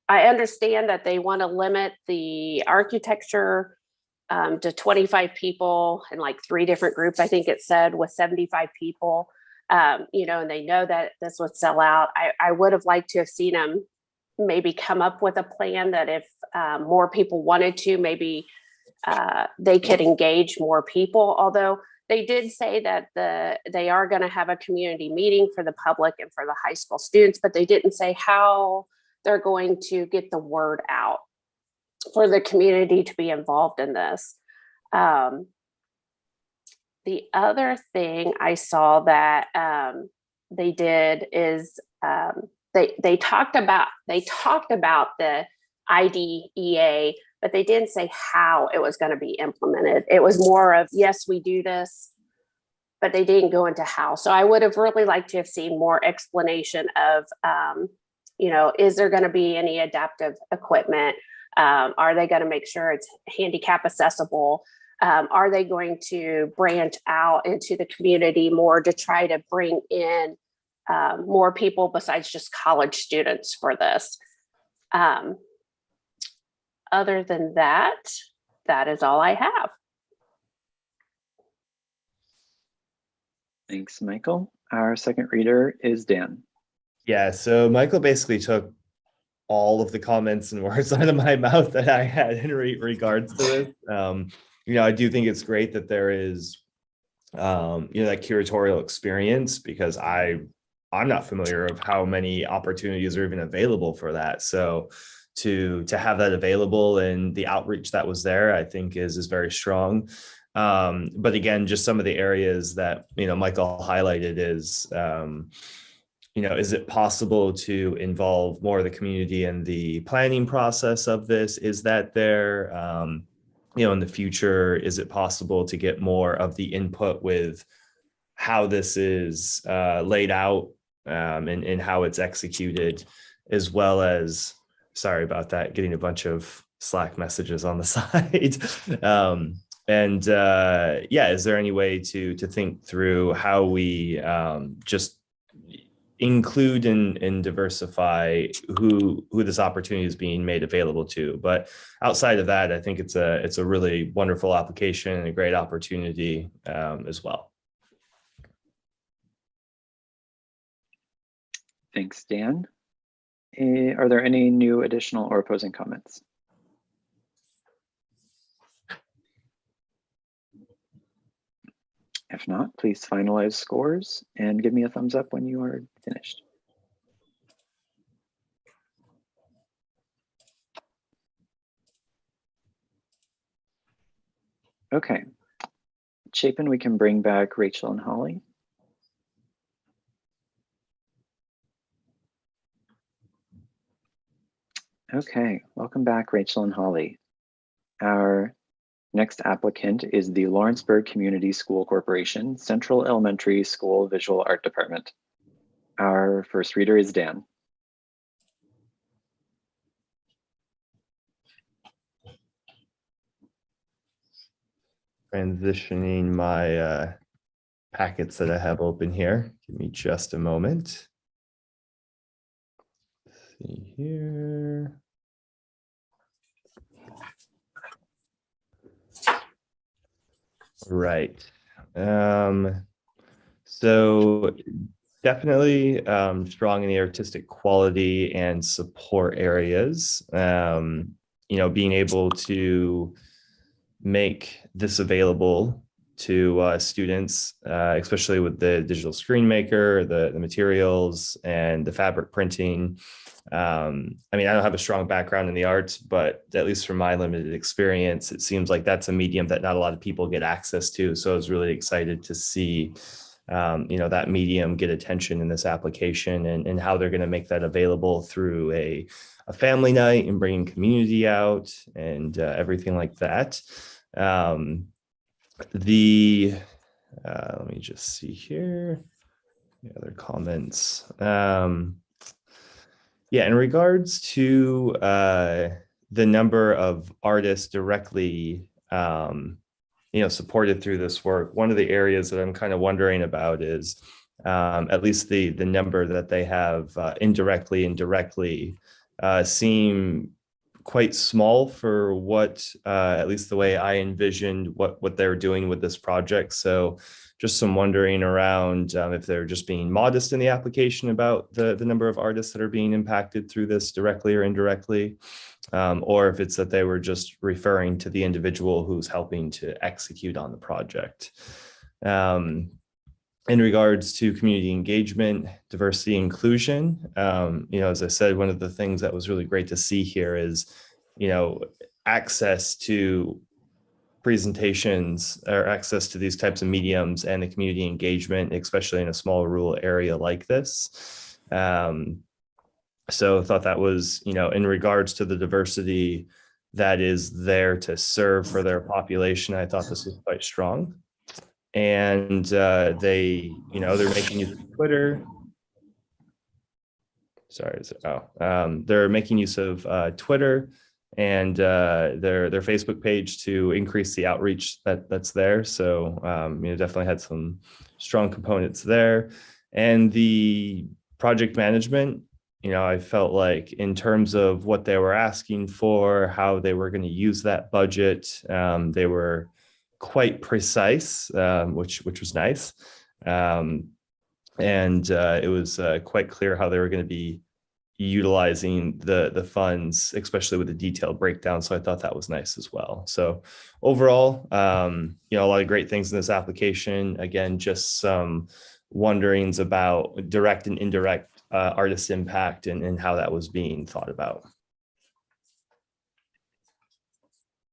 D: understand that they want to limit the architecture to 25 people in like 3 different groups. I think it said with 75 people, you know, and they know that this would sell out. I would have liked to have seen them maybe come up with a plan that if more people wanted to, maybe they could engage more people, although they did say that they are going to have a community meeting for the public and for the high school students, but they didn't say how they're going to get the word out for the community to be involved in this. The other thing I saw that they did is they talked about the IDEA, but they didn't say how it was going to be implemented. It was more of, yes, we do this, but they didn't go into how. So I would have really liked to have seen more explanation of, you know, is there going to be any adaptive equipment? Are they going to make sure it's handicap accessible? Are they going to branch out into the community more to try to bring in more people besides just college students for this? Other than that, that is all I have.
B: Thanks, Michael. Our second reader is Dan.
F: Yeah, so Michael basically took all of the comments and words out of my mouth that I had in regards to this. You know, I do think it's great that there is that curatorial experience, because I'm not familiar of how many opportunities are even available for that. So to have that available and the outreach that was there, I think is very strong. But again, just some of the areas that, Michael highlighted is, is it possible to involve more of the community in the planning process of this? Is that there? In the future, is it possible to get more of the input with how this is laid out and how it's executed, as well as, sorry about that, getting a bunch of Slack messages on the side. Is there any way to think through how we just include and diversify who this opportunity is being made available to? But outside of that, I think it's a really wonderful application and a great opportunity as well.
B: Thanks, Dan. Are there any new, additional, or opposing comments? If not, please finalize scores and give me a thumbs up when you are finished. Okay, Chapin, we can bring back Rachel and Holly. Okay, welcome back, Rachel and Holly. Our next applicant is the Lawrenceburg Community School Corporation Central Elementary School Visual Art Department. Our first reader is Dan.
F: Transitioning my packets that I have open here. Give me just a moment. Let's see here. Right. So definitely strong in the artistic quality and support areas. Being able to make this available to students, especially with the digital screen maker, the materials, and the fabric printing. I don't have a strong background in the arts, but at least from my limited experience, it seems like that's a medium that not a lot of people get access to. So I was really excited to see, that medium get attention in this application, and how they're going to make that available through a family night and bringing community out and everything like that. Let me just see here. The other comments. In regards to the number of artists directly, supported through this work, one of the areas that I'm kind of wondering about is at least the number that they have indirectly and directly seem quite small for what, at least the way I envisioned what they're doing with this project. So just some wondering around if they're just being modest in the application about the number of artists that are being impacted through this directly or indirectly, or if it's that they were just referring to the individual who's helping to execute on the project. In regards to community engagement, diversity, inclusion, as I said, one of the things that was really great to see here is, access to presentations or access to these types of mediums and the community engagement, especially in a small rural area like this. So I thought that was, in regards to the diversity that is there to serve for their population, I thought this was quite strong. And they're making use of Twitter. They're making use of Twitter and their Facebook page to increase the outreach that's there. So definitely had some strong components there. And the project management, I felt like in terms of what they were asking for, how they were going to use that budget, they were quite precise, which was nice. And it was quite clear how they were going to be utilizing the funds, especially with the detailed breakdown. So I thought that was nice as well. So overall, a lot of great things in this application. Again, just some wonderings about direct and indirect artist impact and how that was being thought about.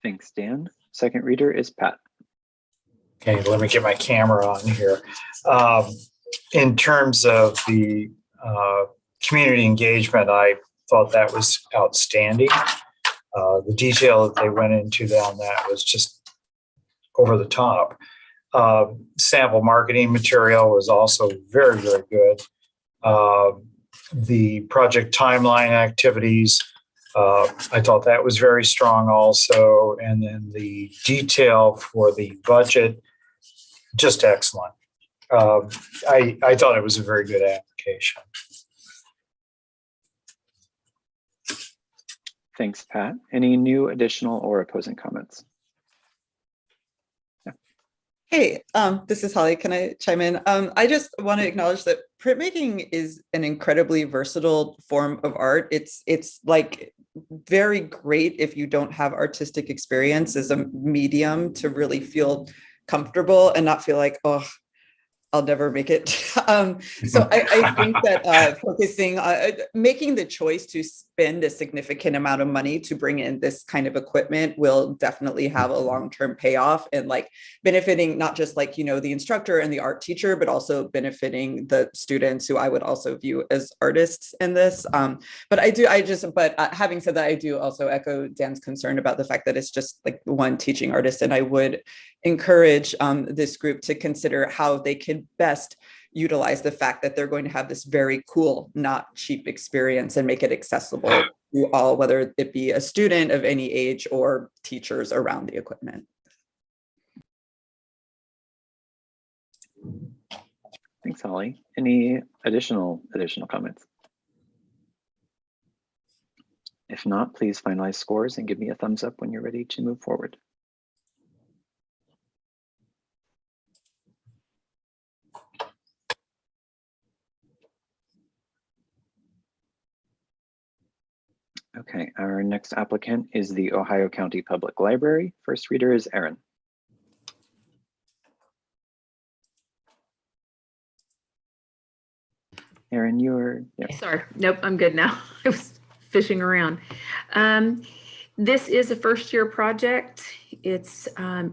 B: Thanks, Dan. Second reader is Pat.
E: Okay, let me get my camera on here. In terms of the community engagement, I thought that was outstanding. The detail that they went into on that was just over the top. Sample marketing material was also very, very good. The project timeline activities, I thought that was very strong also. And then the detail for the budget, just excellent. I thought it was a very good application.
B: Thanks, Pat. Any new, additional, or opposing comments?
G: Hey, this is Holly. Can I chime in? I just want to acknowledge that printmaking is an incredibly versatile form of art. It's like very great if you don't have artistic experience as a medium to really feel comfortable and not feel like, oh, I'll never make it. So I think that focusing, making the choice to spend a significant amount of money to bring in this kind of equipment will definitely have a long-term payoff and like benefiting not just like, the instructor and the art teacher, but also benefiting the students who I would also view as artists in this. But having said that, I do also echo Dan's concern about the fact that it's just like one teaching artist. And I would encourage this group to consider how they can best utilize the fact that they're going to have this very cool, not cheap experience and make it accessible to all, whether it be a student of any age or teachers around the equipment.
B: Thanks, Holly. Any additional comments? If not, please finalize scores and give me a thumbs up when you're ready to move forward. Okay, our next applicant is the Ohio County Public Library. First reader is Erin. Erin,
C: Sorry, nope, I'm good now. I was fishing around. This is a first-year project. It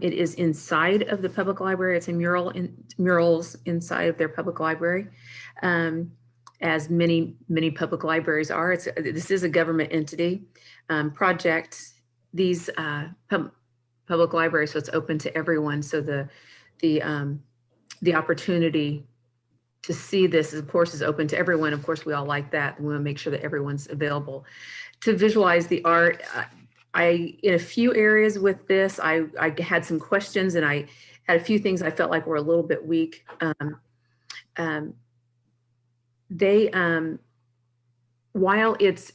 C: is inside of the public library. It's a murals inside of their public library. As many public libraries are. This is a government entity project. These public libraries, so it's open to everyone. So the opportunity to see this, of course, is open to everyone. Of course, we all like that. We want to make sure that everyone's available to visualize the art. In a few areas with this, I had some questions, and I had a few things I felt like were a little bit weak. While it's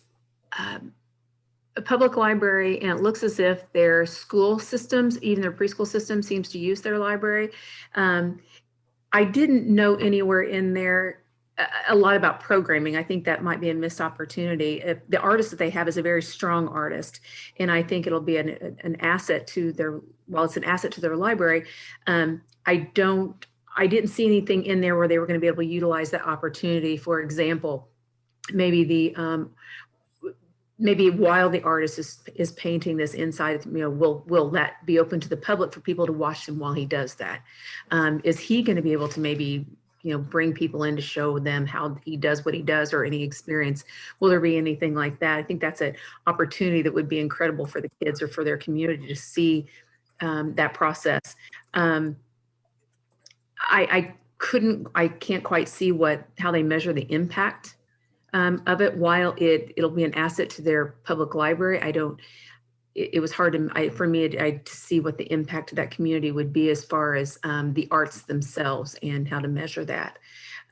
C: a public library and it looks as if their school systems, even their preschool system, seems to use their library, I didn't know anywhere in there a lot about programming. I think that might be a missed opportunity. The artist that they have is a very strong artist, and I think it'll be an asset to their, while it's an asset to their library, I didn't see anything in there where they were going to be able to utilize that opportunity. For example, maybe while the artist is painting this inside, will that be open to the public for people to watch him while he does that? Is he going to be able to maybe bring people in to show them how he does what he does, or any experience? Will there be anything like that? I think that's an opportunity that would be incredible for the kids or for their community to see that process. I can't quite see how they measure the impact of it. While it'll be an asset to their public library, it was hard for me to see what the impact of that community would be as far as the arts themselves and how to measure that.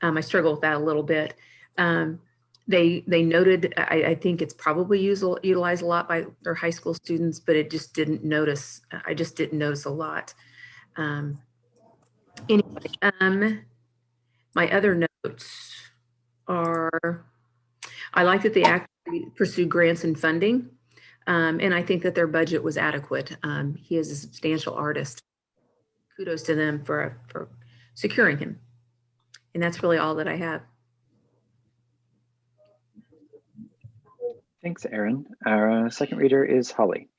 C: I struggle with that a little bit. They noted, I think it's probably utilized a lot by their high school students, but I just didn't notice a lot. Anyway, my other notes are, I like that they actually pursued grants and funding. And I think that their budget was adequate. He is a substantial artist. Kudos to them for securing him. And that's really all that I have.
B: Thanks, Erin. Our second reader is Holly.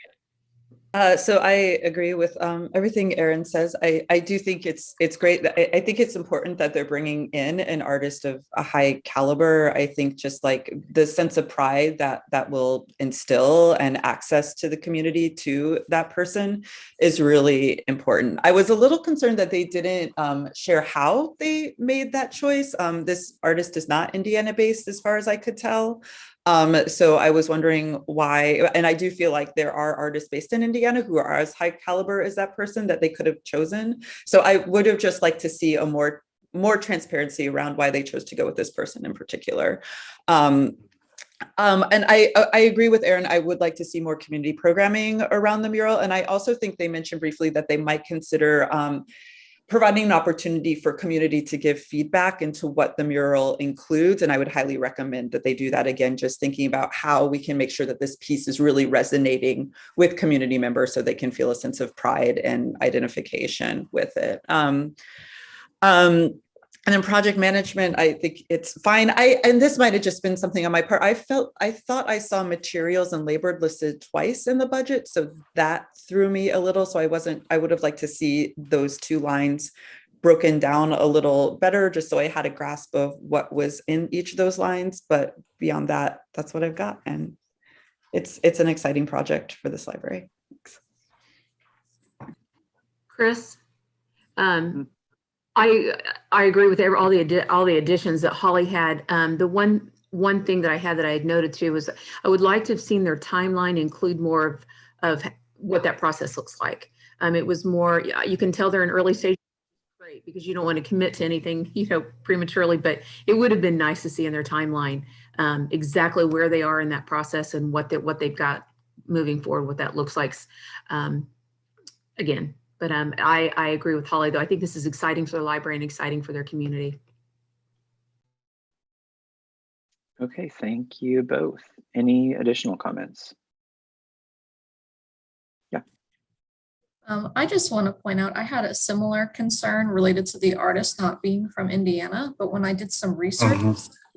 G: So I agree with everything Erin says. I do think it's great. I think it's important that they're bringing in an artist of a high caliber. I think just like the sense of pride that will instill and access to the community to that person is really important. I was a little concerned that they didn't share how they made that choice. This artist is not Indiana based as far as I could tell. So I was wondering why, and I do feel like there are artists based in Indiana who are as high caliber as that person that they could have chosen. So I would have just liked to see a more transparency around why they chose to go with this person in particular. And I agree with Erin. I would like to see more community programming around the mural. And I also think they mentioned briefly that they might consider providing an opportunity for community to give feedback into what the mural includes. And I would highly recommend that they do that again, just thinking about how we can make sure that this piece is really resonating with community members so they can feel a sense of pride and identification with it. And then project management, I think it's fine. And this might have just been something on my part. I thought I saw materials and labor listed twice in the budget. So that threw me a little. So I would have liked to see those two lines broken down a little better, just so I had a grasp of what was in each of those lines. But beyond that, that's what I've got. And it's an exciting project for this library. Thanks.
C: Chris? I agree with all the additions that Holly had. The one thing that I had that I had noted too was I would like to have seen their timeline include more of what that process looks like. It was more, you can tell they're in early stage, great, because you don't want to commit to anything, prematurely, but it would have been nice to see in their timeline exactly where they are in that process and what they've got moving forward, what that looks like. Again. But I agree with Holly, though. I think this is exciting for the library and exciting for their community.
B: Okay, thank you both. Any additional comments? Yeah.
H: I just want to point out, I had a similar concern related to the artist not being from Indiana, but when I did some research,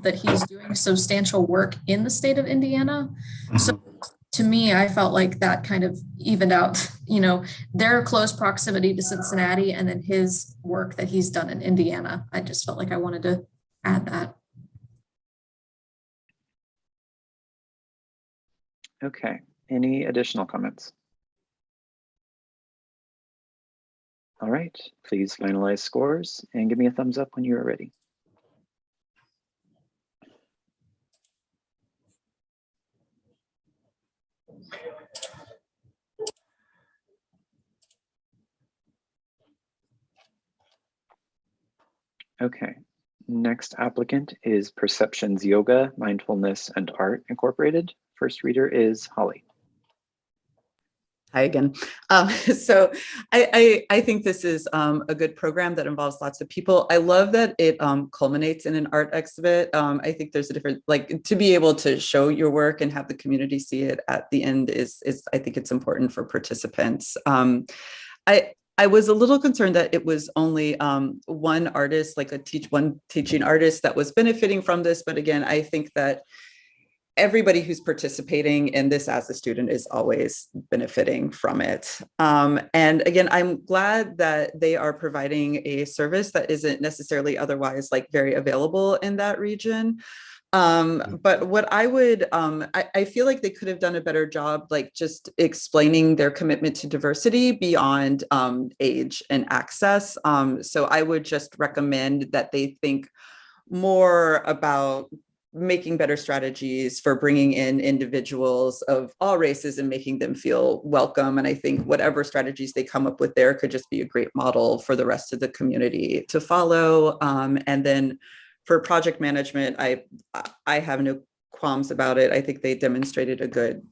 H: that he's doing substantial work in the state of Indiana. So to me, I felt like that kind of evened out, their close proximity to Cincinnati and then his work that he's done in Indiana. I just felt like I wanted to add that.
B: Okay, any additional comments? All right, please finalize scores and give me a thumbs up when you are ready. Okay, next applicant is Perceptions Yoga, Mindfulness and Art Incorporated. First reader is Holly.
G: Hi again. So I think this is a good program that involves lots of people. I love that it culminates in an art exhibit. I think there's a different, to be able to show your work and have the community see it at the end is I think it's important for participants. I was a little concerned that it was only one artist, one teaching artist that was benefiting from this. But again, I think that everybody who's participating in this as a student is always benefiting from it. And again, I'm glad that they are providing a service that isn't necessarily otherwise very available in that region. But what I would, I feel like they could have done a better job, just explaining their commitment to diversity beyond age and access. So I would just recommend that they think more about making better strategies for bringing in individuals of all races and making them feel welcome. And I think whatever strategies they come up with there could just be a great model for the rest of the community to follow. And then for project management, I have no qualms about it. I think they demonstrated a good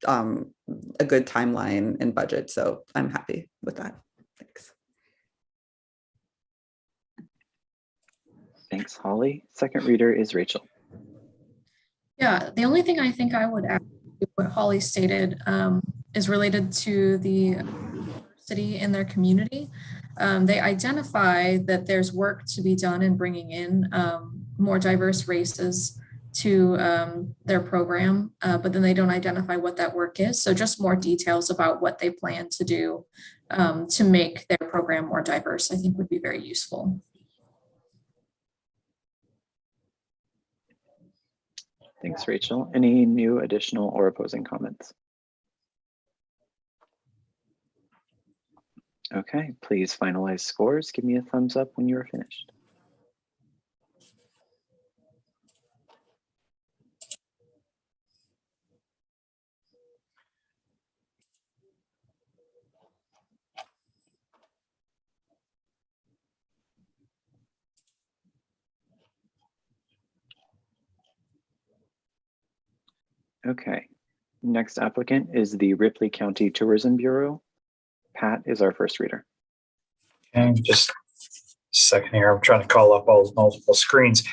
G: timeline and budget. So I'm happy with that. Thanks.
B: Thanks, Holly. Second reader is Rachel.
H: Yeah, the only thing I think I would add to what Holly stated is related to the diversity in their community. They identify that there's work to be done in bringing in more diverse races to their program, but then they don't identify what that work is. So just more details about what they plan to do to make their program more diverse, I think would be very useful.
B: Thanks, Rachel. Any new, additional, or opposing comments? Okay, please finalize scores. Give me a thumbs up when you are finished. Okay, next applicant is the Ripley County Tourism Bureau. Pat is our first reader.
E: Okay, just a second here. I'm trying to call up all the multiple screens.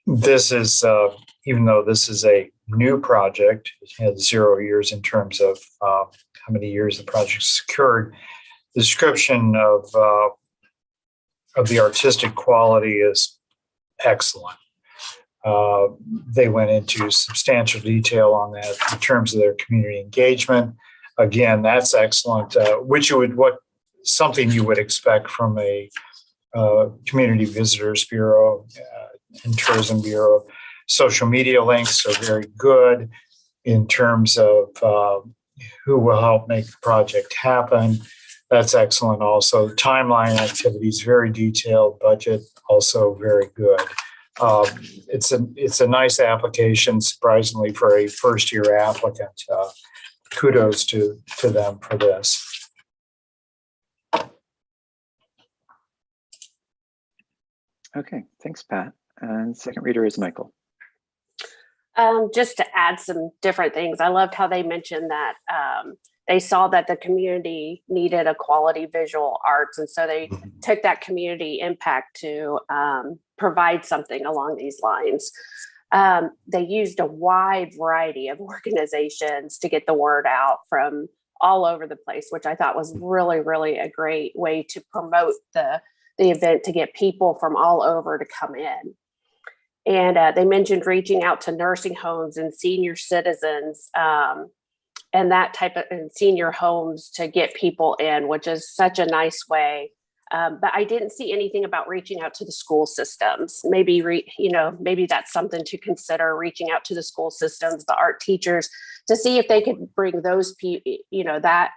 E: This is, even though this is a new project, it has 0 years in terms of how many years the project secured. The description of the artistic quality is excellent. They went into substantial detail on that in terms of their community engagement. Again, that's excellent, which something you would expect from a community visitors bureau and tourism bureau. Social media links are very good in terms of who will help make the project happen. That's excellent. Also, timeline activities, very detailed. Budget, also very good. It's a nice application, surprisingly, for a first-year applicant. Kudos to them for this.
B: Okay, thanks, Pat. And second reader is Michael.
D: Just to add some different things, I loved how they mentioned that they saw that the community needed a quality visual arts, and so they took that community impact to provide something along these lines. They used a wide variety of organizations to get the word out from all over the place, which I thought was really, really a great way to promote the event, to get people from all over to come in. And they mentioned reaching out to nursing homes and senior citizens and that type of and senior homes to get people in, which is such a nice way. But I didn't see anything about reaching out to the school systems. Maybe, maybe that's something to consider, reaching out to the school systems, the art teachers, to see if they could bring those people, that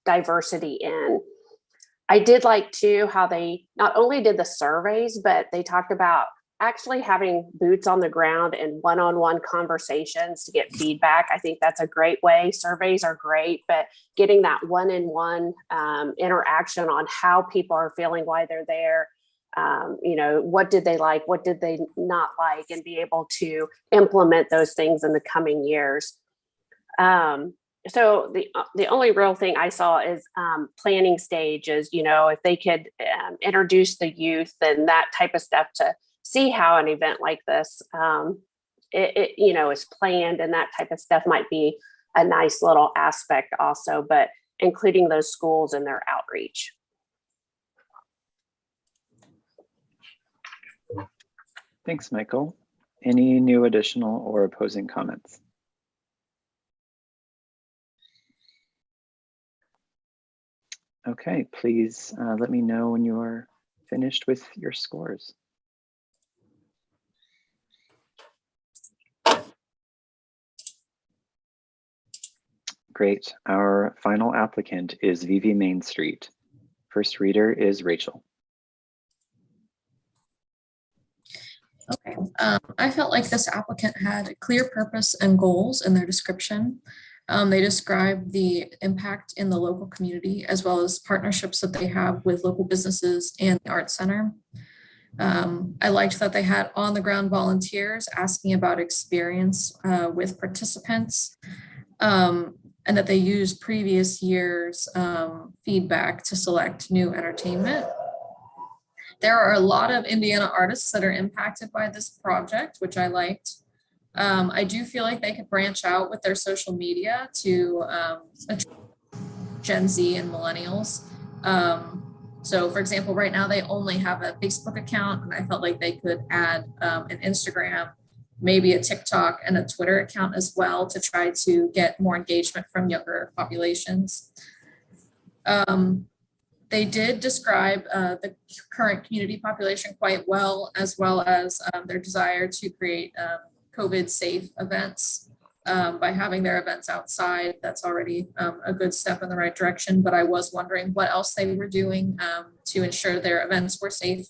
D: diversity in. I did like too how they not only did the surveys, but they talked about actually having boots on the ground and one-on-one conversations to get feedback. I think that's a great way. Surveys are great, but getting that one-on-one interaction on how people are feeling, why they're there, what did they like, what did they not like, and be able to implement those things in the coming years. So the only real thing I saw is planning stages, if they could introduce the youth and that type of stuff to see how an event like this, is planned, and that type of stuff might be a nice little aspect also, but including those schools in their outreach.
B: Thanks, Michael. Any new, additional, or opposing comments? Okay, please let me know when you are finished with your scores. Great. Our final applicant is VV Main Street. First reader is Rachel.
H: Okay. I felt like this applicant had a clear purpose and goals in their description. They described the impact in the local community, as well as partnerships that they have with local businesses and the Art Center. I liked that they had on-the-ground volunteers asking about experience with participants, and that they used previous years' feedback to select new entertainment. There are a lot of Indiana artists that are impacted by this project, which I liked. I do feel like they could branch out with their social media to attract Gen Z and millennials. So for example, right now they only have a Facebook account, and I felt like they could add an Instagram, maybe a TikTok and a Twitter account as well to try to get more engagement from younger populations. They did describe the current community population quite well as their desire to create COVID safe events by having their events outside. That's already a good step in the right direction, but I was wondering what else they were doing to ensure their events were safe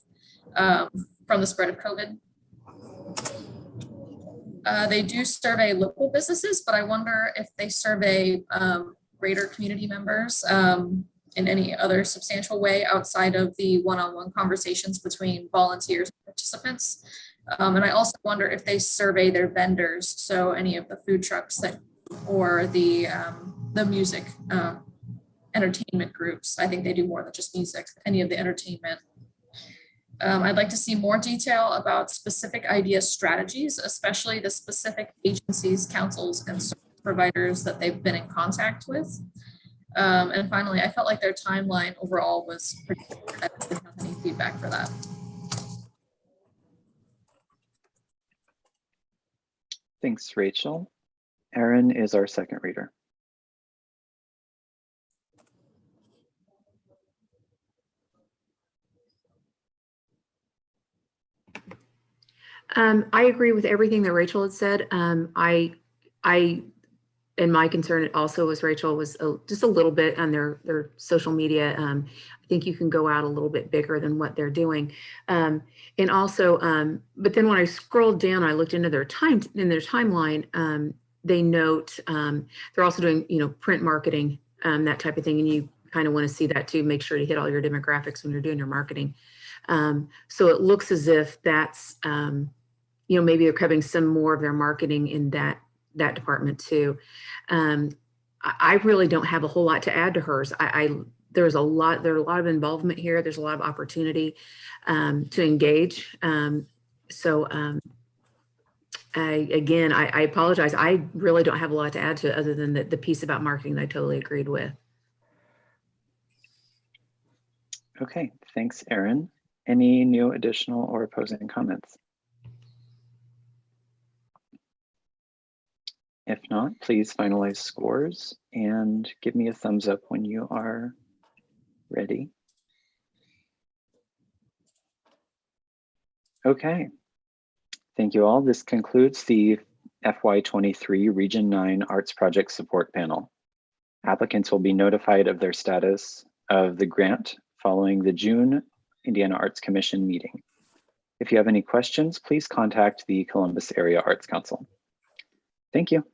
H: from the spread of COVID. They do survey local businesses, but I wonder if they survey greater community members in any other substantial way outside of the one-on-one conversations between volunteers and participants. And I also wonder if they survey their vendors, so any of the food trucks or the music entertainment groups. I think they do more than just music, any of the entertainment. I'd like to see more detail about specific idea strategies, especially the specific agencies, councils, and service providers that they've been in contact with. And finally, I felt like their timeline overall was pretty good. I didn't have any feedback for that.
B: Thanks, Rachel. Erin is our second reader.
C: I agree with everything that Rachel had said. And my concern also was Rachel was just a little bit on their social media. I think you can go out a little bit bigger than what they're doing. And also, but then when I scrolled down, I looked into their timeline. They note they're also doing, print marketing, that type of thing. And you kind of want to see that too. Make sure to hit all your demographics when you're doing your marketing. So it looks as if that's, maybe they're covering some more of their marketing in that department too. I really don't have a whole lot to add to hers. There's a lot of involvement here. There's a lot of opportunity to engage. I apologize. I really don't have a lot to add to it other than the piece about marketing that I totally agreed with.
B: Okay, thanks, Erin. Any new additional or opposing comments? If not, please finalize scores and give me a thumbs up when you are ready. Okay, thank you all. This concludes the FY23 Region 9 Arts Project Support Panel. Applicants will be notified of their status of the grant following the June Indiana Arts Commission meeting. If you have any questions, please contact the Columbus Area Arts Council. Thank you.